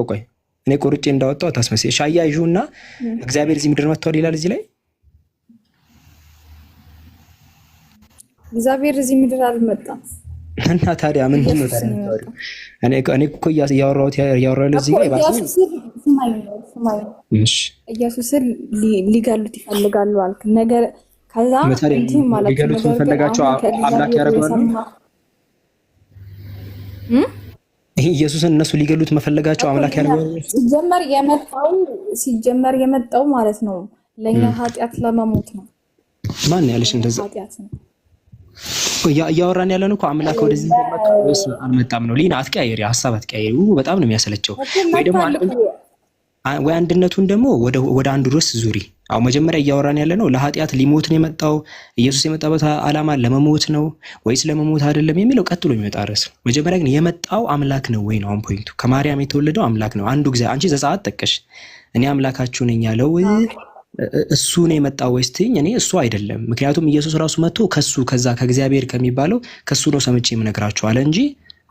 ቆይ እኔ ቆርጬ እንዳወጣው ታስመስይ። እሺ አያይዡና እግዚአብሔር እዚህ ምድር መጥቷል ይላል እዚህ ላይ። እግዚአብሔር እዚህ ምድር አልመጣም እና ታዲያ ምንድን ነው ታዲያ? እኔ እኮ ያወራሁት እዚህ ጋር ይባስ ኢየሱስን ሊገሉት ይፈልጋሉ አልክ ነገር ከዛ እንትን ማለት ሊገሉት ፈለጋቸው አምላክ ያደርጋሉ። ይሄ ኢየሱስን እነሱ ሊገሉት መፈለጋቸው አምላክ ያደርጋሉ። ሲጀመር የመጣው ማለት ነው ለኛ ኃጢአት ለመሞት ነው። ማን ያለሽ እንደዛ? እያወራን ያለን እኮ አምላክ ወደዚህ ወይስ አልመጣም ነው። ሊና አትቀያየሪ፣ ሀሳብ አትቀያየሪ። በጣም ነው የሚያሰለቸው። ወይ ደግሞ ወይ አንድነቱን ደግሞ ወደ አንዱ ርዕስ ዙሪ። አሁን መጀመሪያ እያወራን ያለ ነው ለኃጢአት ሊሞት ነው የመጣው ኢየሱስ የመጣበት ዓላማ ለመሞት ነው ወይስ ለመሞት አይደለም የሚለው ቀጥሎ የሚመጣ ርዕስ ነው። መጀመሪያ ግን የመጣው አምላክ ነው ወይ ነው አሁን ፖይንቱ። ከማርያም የተወለደው አምላክ ነው። አንዱ ጊዜ አንቺ ዘጸአት ጠቀሽ እኔ አምላካችሁ ነኝ ያለው እሱ ነው የመጣው ወይስ ትኝ? እኔ እሱ አይደለም። ምክንያቱም ኢየሱስ ራሱ መጥቶ ከዛ ከእግዚአብሔር ከሚባለው ከሱ ነው ሰምቼ የምነግራችሁ አለ እንጂ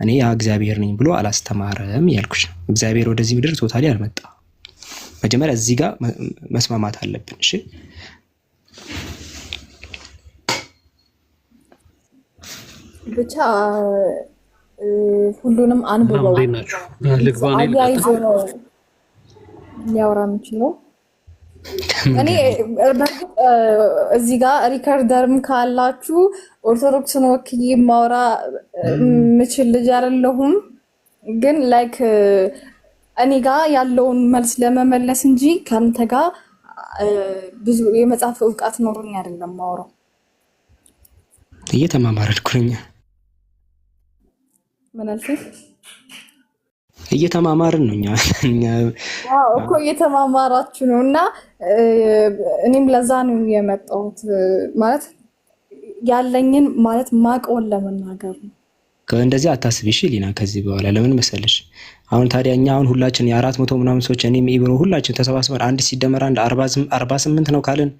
እኔ ያ እግዚአብሔር ነኝ ብሎ አላስተማረም ያልኩሽ ነው። እግዚአብሔር ወደዚህ ምድር ቶታሊ አልመጣም። መጀመሪያ እዚህ ጋር መስማማት አለብን። እሺ ብቻ ሁሉንም አንብበው አያይዞ ነው ሊያወራ የሚችለው። እኔ በርግጥ እዚህ ጋር ሪከርደርም ካላችሁ ኦርቶዶክስን ወክዬ ማውራ ምችል ልጅ አይደለሁም፣ ግን ላይክ እኔ ጋር ያለውን መልስ ለመመለስ እንጂ ካንተ ጋር ብዙ የመጽሐፍ እውቀት ኖሮኝ አይደለም ማውራው። እየተማማረድኩኝ ምን አልከኝ? እየተማማርን ነው እኛ እኮ እየተማማራችሁ ነው። እና እኔም ለዛ ነው የመጣሁት ማለት ያለኝን ማለት ማቀውን ለመናገር ነው። እንደዚህ አታስቢ እሺ ሊና። ከዚህ በኋላ ለምን መሰለሽ አሁን ታዲያ እኛ አሁን ሁላችን የ400 ምናምን ሰዎች እኔም ኢብሮ ሁላችን ተሰባስበን 1 ሲደመር 1 48 ነው ካልን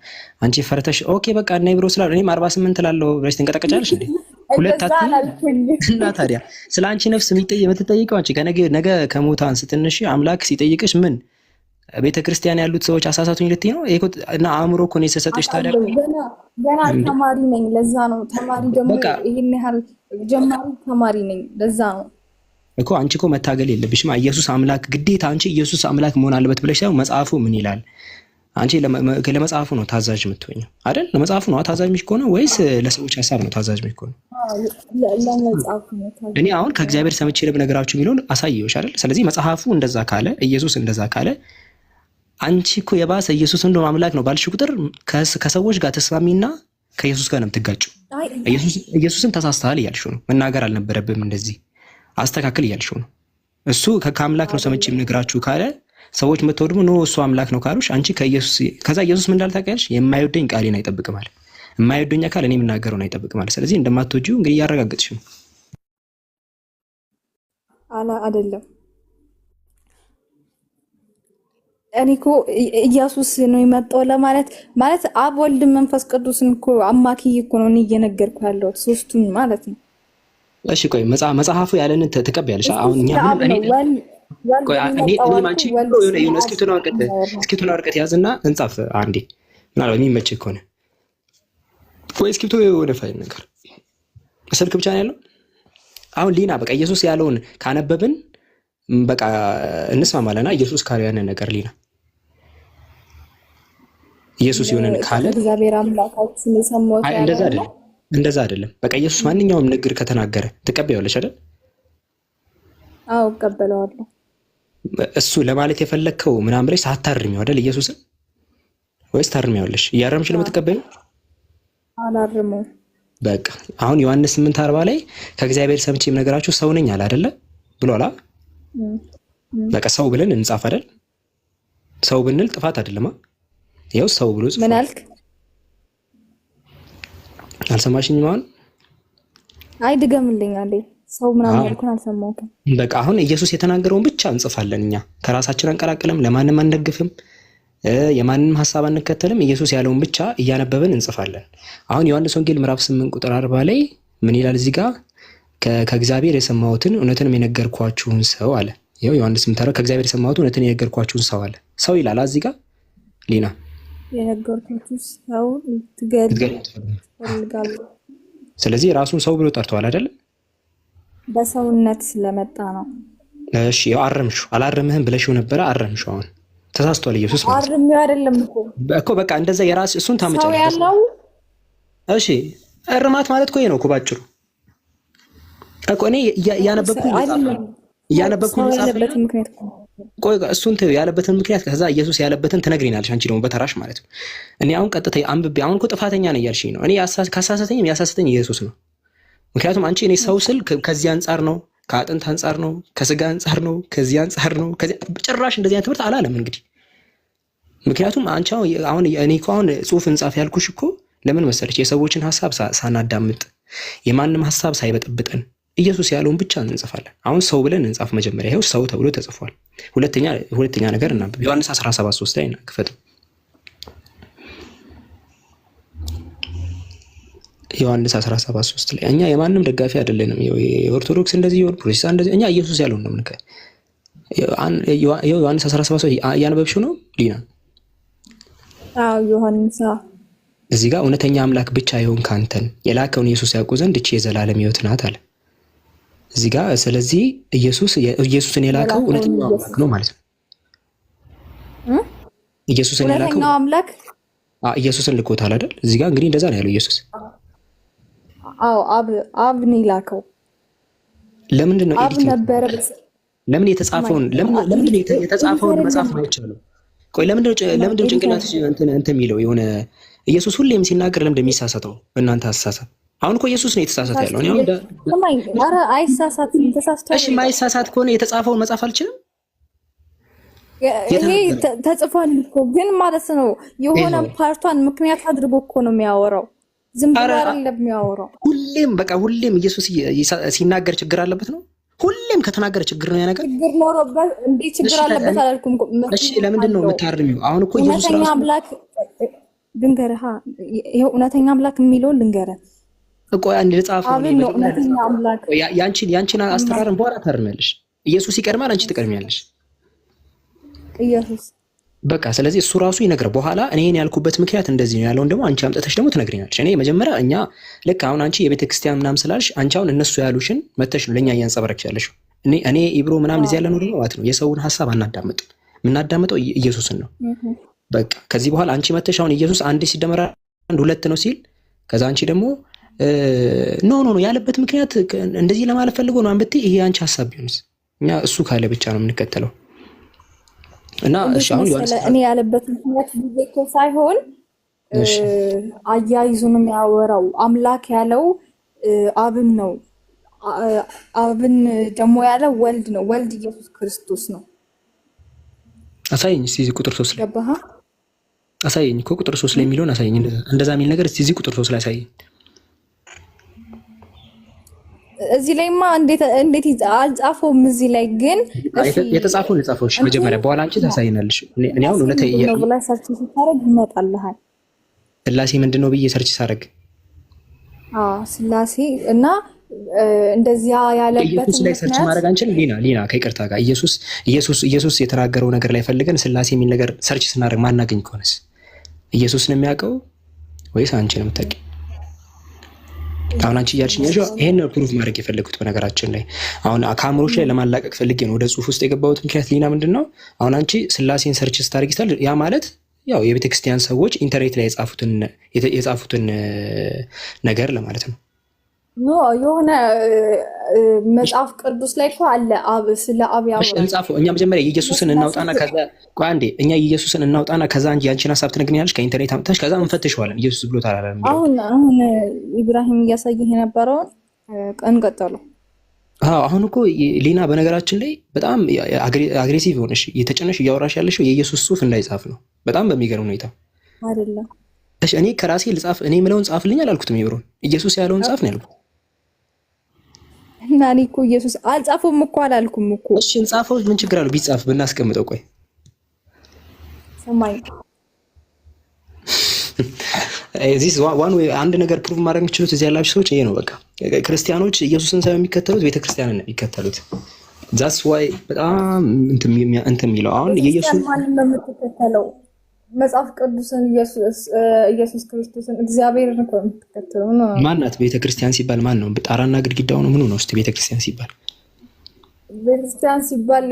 አንቺ ፈርተሽ ኦኬ በቃ እና ኢብሮ ስላል እኔም 48 ላለው ብለሽ ትንቀጠቀጫለሽ እንዴ? ሁለት እና ታዲያ ስለ አንቺ ነፍስ የምትጠይቀው አንቺ ነገ ከሞት አንስተንሽ አምላክ ሲጠይቅሽ ምን ቤተክርስቲያን ያሉት ሰዎች አሳሳቱኝ ልትይ ነው? እና አእምሮ እኮ ነው የሰጠሽ። ታዲያ ገና ተማሪ ነኝ፣ ለዛ ነው ተማሪ ደግሞ ይሄን ያህል ጀማሪ ተማሪ ነኝ፣ ለዛ ነው እኮ አንቺ እኮ መታገል የለብሽም። ኢየሱስ አምላክ ግዴታ አንቺ ኢየሱስ አምላክ መሆን አለበት ብለሽ ሳይሆን መጽሐፉ ምን ይላል? አንቺ ለመጽሐፉ ነው ታዛዥ የምትሆኚው አይደል? ለመጽሐፉ ነው ታዛዥ ከሆነ ወይስ ለሰዎች ሀሳብ ነው ታዛዥ ከሆነ? ለመጽሐፉ ነው ታዛዥ። እኔ አሁን ከእግዚአብሔር ሰምቼ ለነገራችሁ የሚለውን አሳየውሽ አይደል? ስለዚህ መጽሐፉ እንደዛ ካለ ኢየሱስ እንደዛ ካለ አንቺ እኮ የባሰ ኢየሱስ እንደው አምላክ ነው ባልሽ ቁጥር ከሰዎች ጋር ተስማሚና ከኢየሱስ ጋር ነው የምትጋጭው። ኢየሱስን ተሳስተሃል እያልሽው ነው። መናገር አልነበረብም እንደዚህ አስተካክል እያልሽው ነው። እሱ ከአምላክ ነው ሰምቼ የምነግራችሁ ካለ ሰዎች መተው ደግሞ ነው እሱ አምላክ ነው ካሉሽ አንቺ ከዛ ኢየሱስ ምን እንዳለ ታውቂያለሽ? የማይወደኝ ቃሌን አይጠብቅም አለ። የማይወደኝ አካል እኔ የምናገረውን አይጠብቅም አለ። ስለዚህ እንደማትወጂው እንግዲህ እያረጋገጥሽ ነው። አይደለም እኔ እኮ ኢየሱስ ነው የመጣው ለማለት ማለት አብ ወልድ መንፈስ ቅዱስን እኮ አማክዬ እኮ ነው እኔ እየነገርኩ ያለሁት ሶስቱን ማለት ነው። እሺ ቆይ መጽሐፉ ያለንን ትቀበያለሽ? አሁን እኛ እስኪቱን ወረቀት ያዝና እንጻፍ አንዴ ምናልባት የሚመች ከሆነ ወይ እስኪቱ የሆነ ፋይል ነገር ስልክ ብቻ ነው ያለው። አሁን ሊና በቃ ኢየሱስ ያለውን ካነበብን በቃ እንስማማለና ኢየሱስ ካለ ያንን ነገር ሊና ኢየሱስ የሆነን ካለ እግዚአብሔር አምላካችን የሰማው እንደዛ አይደለም። በቃ ኢየሱስ ማንኛውም ንግር ከተናገረ ትቀበያለሽ አይደል? አዎ እቀበለዋለሁ። እሱ ለማለት የፈለከው ምናምን ብለሽ ሳታርሚው አይደል ኢየሱስን? ወይስ ታርሚያለሽ? እያረምሽ ነው የምትቀበይው? አላርመው። በቃ አሁን ዮሐንስ 8:40 ላይ ከእግዚአብሔር ሰምቼ የምነግራችሁ ሰው ነኝ አለ አይደለ ብሏላ። በቃ ሰው ብለን እንጻፍ አይደል? ሰው ብንል ጥፋት አይደለማ። ይኸው ሰው ብሎ ጽፏል። ምን አልክ? አልሰማሽኝም? አሁን አይ ድገምልኝ አንዴ። ሰው ምናምን ያልኩን አልሰማሁም። በቃ አሁን ኢየሱስ የተናገረውን ብቻ እንጽፋለን እኛ። ከራሳችን አንቀላቅልም፣ ለማንም አንደግፍም፣ የማንንም ሐሳብ አንከተልም። ኢየሱስ ያለውን ብቻ እያነበብን እንጽፋለን። አሁን ዮሐንስ ወንጌል ምዕራፍ 8 ቁጥር 40 ላይ ምን ይላል? እዚህ ጋር ከእግዚአብሔር የሰማሁትን እውነትንም የነገርኳችሁን ሰው አለ። ይኸው ዮሐንስ 8:40 ከእግዚአብሔር የሰማሁትን እውነትን የነገርኳችሁን ሰው አለ። ሰው ይላል እዚህ ጋር ሊና የነገርኳችሁ ሰው ትገልጋለህ። ስለዚህ ራሱን ሰው ብሎ ጠርቷል አይደል? በሰውነት ስለመጣ ነው። እሺ ያው አረምሽው አላረምህም ብለሽው ነበር። አረምሽው አሁን ተሳስቷል ኢየሱስ ማለት ነው። አርሚው አይደለም እኮ በቃ እንደዛ የራስ እሱን ታመጫለሽ። ሰው ያለው እሺ እርማት ማለት እኮ ይሄ ነው እኮ ባጭሩ እኮ እኔ ያነበብኩኝ ያለበትን ምክንያት ቆይ እሱን ያለበትን ምክንያት ከዛ ኢየሱስ ያለበትን ትነግሪናለሽ አንቺ ደግሞ በተራሽ ማለት ነው። እኔ አሁን ቀጥታ አንብቤ አሁን እኮ ጥፋተኛ ነኝ ያልሽኝ ነው። እኔ ካሳሰተኝም ያሳሰተኝ ኢየሱስ ነው። ምክንያቱም አንቺ እኔ ሰው ስል ከዚህ አንፃር ነው፣ ከአጥንት አንፃር ነው፣ ከስጋ አንፃር ነው፣ ከዚህ አንፃር ነው፣ ጭራሽ እንደዚህ አይነት ትምህርት አላለም እንግዲህ። ምክንያቱም አንቺ አሁን እኔ እኮ አሁን ጽሑፍ እንጻፍ ያልኩሽ እኮ ለምን መሰለች? የሰዎችን ሐሳብ ሳናዳምጥ የማንም ሐሳብ ሳይበጥብጠን ኢየሱስ ያለውን ብቻ እንጽፋለን። አሁን ሰው ብለን እንጻፍ መጀመሪያ። ይሄው ሰው ተብሎ ተጽፏል። ሁለተኛ ነገር እናንብብ። ዮሐንስ 17:3 ላይ ክፈቱ። ዮሐንስ 17:3 ላይ እኛ የማንም ደጋፊ አይደለንም። የኦርቶዶክስ እንደዚህ ይሁን ፕሮቴስታንት እንደዚህ፣ እኛ ኢየሱስ ያለውን ነው የምንከ ዮሐንስ 17:3 እያነበብሽው ነው ሊና? አዎ ዮሐንስ እዚህ ጋር እውነተኛ አምላክ ብቻ ይሁን ካንተን የላከውን ኢየሱስ ያውቁ ዘንድ እቺ የዘላለም ሕይወት ናት አለ እዚህ ጋር። ስለዚህ ኢየሱስን የላከው እውነተኛ አምላክ ነው ማለት ነው። ኢየሱስን የላከው አምላክ ኢየሱስን ልኮታል አይደል? እዚህ ጋር እንግዲህ እንደዛ ነው ያለው ኢየሱስ። አዎ አብ ነው የላከው። ለምንድን ነው ለምን የተጻፈውን መጽሐፍ ነው አይቻልም? ቆይ ለምንድን ነው ጭንቅላትሽ እንትን የሚለው የሆነ ኢየሱስ ሁሌም ሲናገር ለምን እንደሚሳሳተው እናንተ አሳሳት። አሁን እኮ ኢየሱስ ነው የተሳሳተ ያለው። እኔ አረ አይሳሳትም። ተሳስቷል። እሺ ማይሳሳት ከሆነ የተጻፈውን መጽሐፍ አልችልም? ይሄ ተጽፏል እኮ ግን ማለት ነው የሆነ ፓርቷን ምክንያት አድርጎ እኮ ነው የሚያወራው። ዝም ብሎ አይደለም የሚያወራው። ሁሌም ኢየሱስ ሲናገር ችግር አለበት ነው። ሁሌም ከተናገረ ችግር ነው ያ ነገር። ችግር ኖሮበት እንዴ ችግር አለበት አላልኩም። እሺ ለምንድን ነው የምታርሚው? አሁን እኮ ኢየሱስ ራሱ እውነተኛ አምላክ ልንገርህ፣ ይሄው እውነተኛ አምላክ የሚለውን ልንገርህ። ቆይ አንድ ልጻፈው ነው እውነተኛ አምላክ። ያንቺን አስተራረም በኋላ ታርሚያለሽ። ኢየሱስ ይቀድማል፣ አንቺ ትቀድሚያለሽ። ኢየሱስ በቃ ስለዚህ እሱ ራሱ ይነግረው በኋላ እኔን ያልኩበት ምክንያት እንደዚህ ነው ያለውን ደግሞ አንቺ አምጥተሽ ደግሞ ትነግሪናለሽ። እኔ መጀመሪያ እኛ ልክ አሁን አንቺ የቤተክርስቲያን ምናምን ስላልሽ አንቺ አሁን እነሱ ያሉሽን መተሽ ነው ለኛ እያንጸባረቅሽ ያለሽው። እኔ ኢብሮ ምናምን እዚህ ያለ ነው ደግሞ ማለት ነው የሰውን ሐሳብ አናዳምጥ። የምናዳምጠው ኢየሱስን ነው። በቃ ከዚህ በኋላ አንቺ መተሽ አሁን ኢየሱስ አንድ ሲደመር አንድ ሁለት ነው ሲል ከዛ አንቺ ደግሞ ኖ ያለበት ምክንያት እንደዚህ ለማለት ፈልጎ ነው አንብቴ ይሄ አንቺ ሐሳብ ቢሆንስ እኛ እሱ ካለ ብቻ ነው የምንከተለው። እና እሺ አሁን እኔ ያለበት ምክንያት ቢዘኮ ሳይሆን አያይዙን የሚያወራው አምላክ ያለው አብን ነው። አብን ደግሞ ያለው ወልድ ነው። ወልድ ኢየሱስ ክርስቶስ ነው። አሳየኝ እስቲ ቁጥር 3 ላይ ገባህ? አሳየኝ እኮ ቁጥር 3 ላይ የሚለውን አሳየኝ። እንደዛ የሚል ነገር እስቲ ቁጥር 3 ላይ አሳየኝ። እዚህ ላይማ እንዴት አልጻፈውም። እዚህ ላይ ግን የተጻፈውን ልጻፈው። እሺ መጀመሪያ በኋላ አንቺ ታሳይናለሽ። እኔ አሁን እውነት ነው ብላ ሰርች ሲታረግ ይመጣልሃል። ስላሴ ምንድነው ብዬ ሰርች ሳረግ ስላሴ እና እንደዚያ ያለበት ኢየሱስ ላይ ሰርች ማድረግ አንችልም። ሊና ከይቅርታ ጋር ኢየሱስ የተናገረው ነገር ላይ ፈልገን ስላሴ የሚል ነገር ሰርች ስናደርግ ማናገኝ ከሆነስ ኢየሱስ ነው የሚያውቀው ወይስ አንቺ ነው የምታውቂው? አሁን አንቺ እያልሽኝ ይሄን ፕሩፍ ማድረግ የፈለጉት በነገራችን ላይ አሁን ከአእምሮሽ ላይ ለማላቀቅ ፈልጌ ነው ወደ ጽሁፍ ውስጥ የገባሁት። ምክንያት ሊና ምንድነው አሁን አንቺ ስላሴን ሰርች ስታደርጊ ያ ማለት ያው የቤተክርስቲያን ሰዎች ኢንተርኔት ላይ የጻፉትን ነገር ለማለት ነው። ኖ የሆነ መጽሐፍ ቅዱስ ላይ እኮ አለ አብ ስለ አብ ያወራል። እንጻፈው። እኛ መጀመሪያ ኢየሱስን እናውጣና ከዛ ቆይ አንዴ እኛ ኢየሱስን እናውጣና ከዛ አንቺ ያንቺን ሐሳብ ትነግሪኛለሽ ከኢንተርኔት አምጥተሽ ከዛ እንፈትሽዋለን። ኢየሱስ ብሎታል አላለም? አሁን ኢብራሂም እያሳየህ የነበረውን እንቀጥለው። አሁን እኮ ሊና በነገራችን ላይ በጣም አግሬሲቭ ሆነሽ የተጨነሽ እያወራሽ ያለሽው የኢየሱስ ጽሑፍ እንዳይጻፍ ነው። በጣም በሚገርም ሁኔታ አይደለም። እሺ እኔ ከራሴ ልጻፍ እኔ የምለውን ጻፍልኝ አላልኩትም። ይብሮን ኢየሱስ ያለውን ጻፍ ነው ያልኩት። እና እኔ እኮ ኢየሱስ አልጻፈውም እኮ አላልኩም እኮ። እሺ እንጻፈው፣ ምን ችግር አለው ቢጻፍ ብናስቀምጠው? ቆይ ሰማይ እዚህ ዋን ወይ አንድ ነገር ፕሩቭ ማድረግ የምችሉት እዚህ ያላችሁ ሰዎች ይሄ ነው። በቃ ክርስቲያኖች ኢየሱስን ሳይሆን የሚከተሉት ቤተክርስቲያንን ነው የሚከተሉት። ዛትስ ዋይ በጣም እንትን የሚለው አሁን የኢየሱስ ማንን ነው የምትከተለው? መጽሐፍ ቅዱስን ኢየሱስ ክርስቶስን እግዚአብሔርን ነው የምትከተለው ነው። ማናት ቤተክርስቲያን ሲባል ማን ነው? ጣራና ግድግዳው ነው? ምኑ ነው? እስቲ ቤተክርስቲያን ሲባል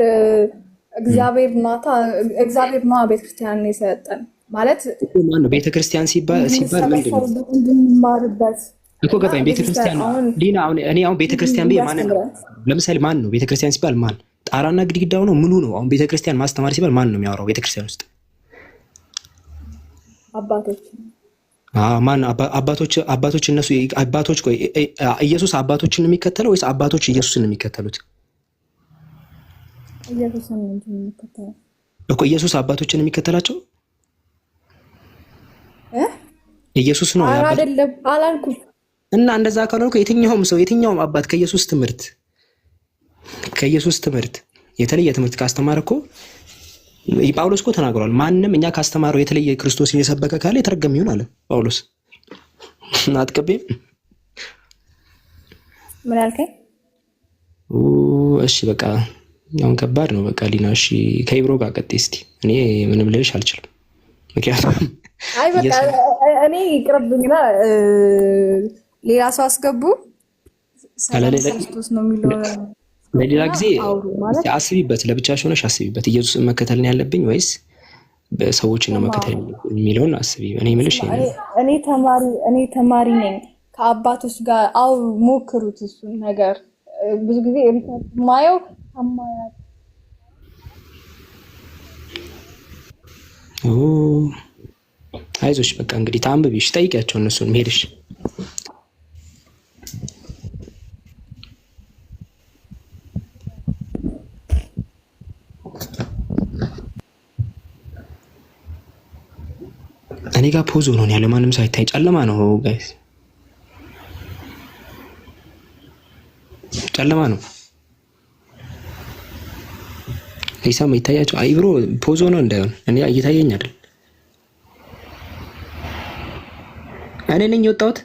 እግዚአብሔር ናታ። እግዚአብሔር ነው ቤተክርስቲያን ነው የሰጠን ማለት ማን ነው? ቤተክርስቲያን ሲባል ምንድን ነው እንድንማርበት እኮ ገባኝ። ቤተክርስቲያን ዲና እኔ አሁን ቤተክርስቲያን ቢል ማን ነው? ለምሳሌ ማን ነው ቤተክርስቲያን ሲባል ማን? ጣራና ግድግዳው ነው? ምኑ ነው? አሁን ቤተክርስቲያን ማስተማር ሲባል ማን ነው የሚያወራው ቤተክርስቲያን ውስጥ? አባቶች ማን አባቶች እነሱ አባቶች። ቆይ ኢየሱስ አባቶችን ነው የሚከተለው ወይስ አባቶች ኢየሱስን ነው የሚከተሉት? ኢየሱስን ነው የሚከተለው እኮ። ኢየሱስ አባቶችን የሚከተላቸው ኢየሱስ ነው አይደለም አላልኩም። እና እንደዛ ካልሆነ የትኛውም ሰው የትኛውም አባት ከኢየሱስ ትምህርት የተለየ ትምህርት ካስተማረ እኮ ጳውሎስ እኮ ተናግሯል። ማንም እኛ ካስተማረው የተለየ ክርስቶስን የሰበከ ካለ የተረገመ ይሁን አለ ጳውሎስ። አትቀበይም? ምን አልከኝ? እሺ በቃ አሁን ከባድ ነው። በቃ ሊና እሺ ከኢብሮ ጋር ቀጥይ እስቲ። እኔ ምንም ልልሽ አልችልም። ምክንያቱም አይ በቃ እኔ ይቅርብኝና ሌላ ሰው አስገቡ። ክርስቶስ ነው የሚለው ለሌላ ጊዜ አስቢበት፣ ለብቻሽ ሆነሽ አስቢበት። ኢየሱስን መከተልን ያለብኝ ወይስ በሰዎችን ነው መከተል የሚለውን አስቢ። እኔ የምልሽ እኔ ተማሪ ነኝ። ከአባቶች ጋር ሞክሩት እሱን ነገር ብዙ ጊዜ ማየው አማያት አይዞሽ በቃ እንግዲህ ታንብቢሽ፣ ጠይቂያቸው እነሱን ሄድሽ እኔ ጋር ፖዝ ሆኖ ያለ ማንም ሳይታይ ጨለማ ነው ጋይስ፣ ጨለማ ነው። ሊሳም ይታያቸው አይብሮ ፖዝ ሆኖ እንዳይሆን እኔ እየታየኝ አይደል? እኔ ነኝ የወጣሁት።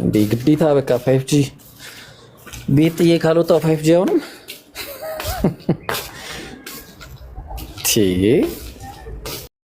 እንዴ ግዴታ በቃ 5G ቤት ጥዬ ካልወጣሁ 5G አሁንም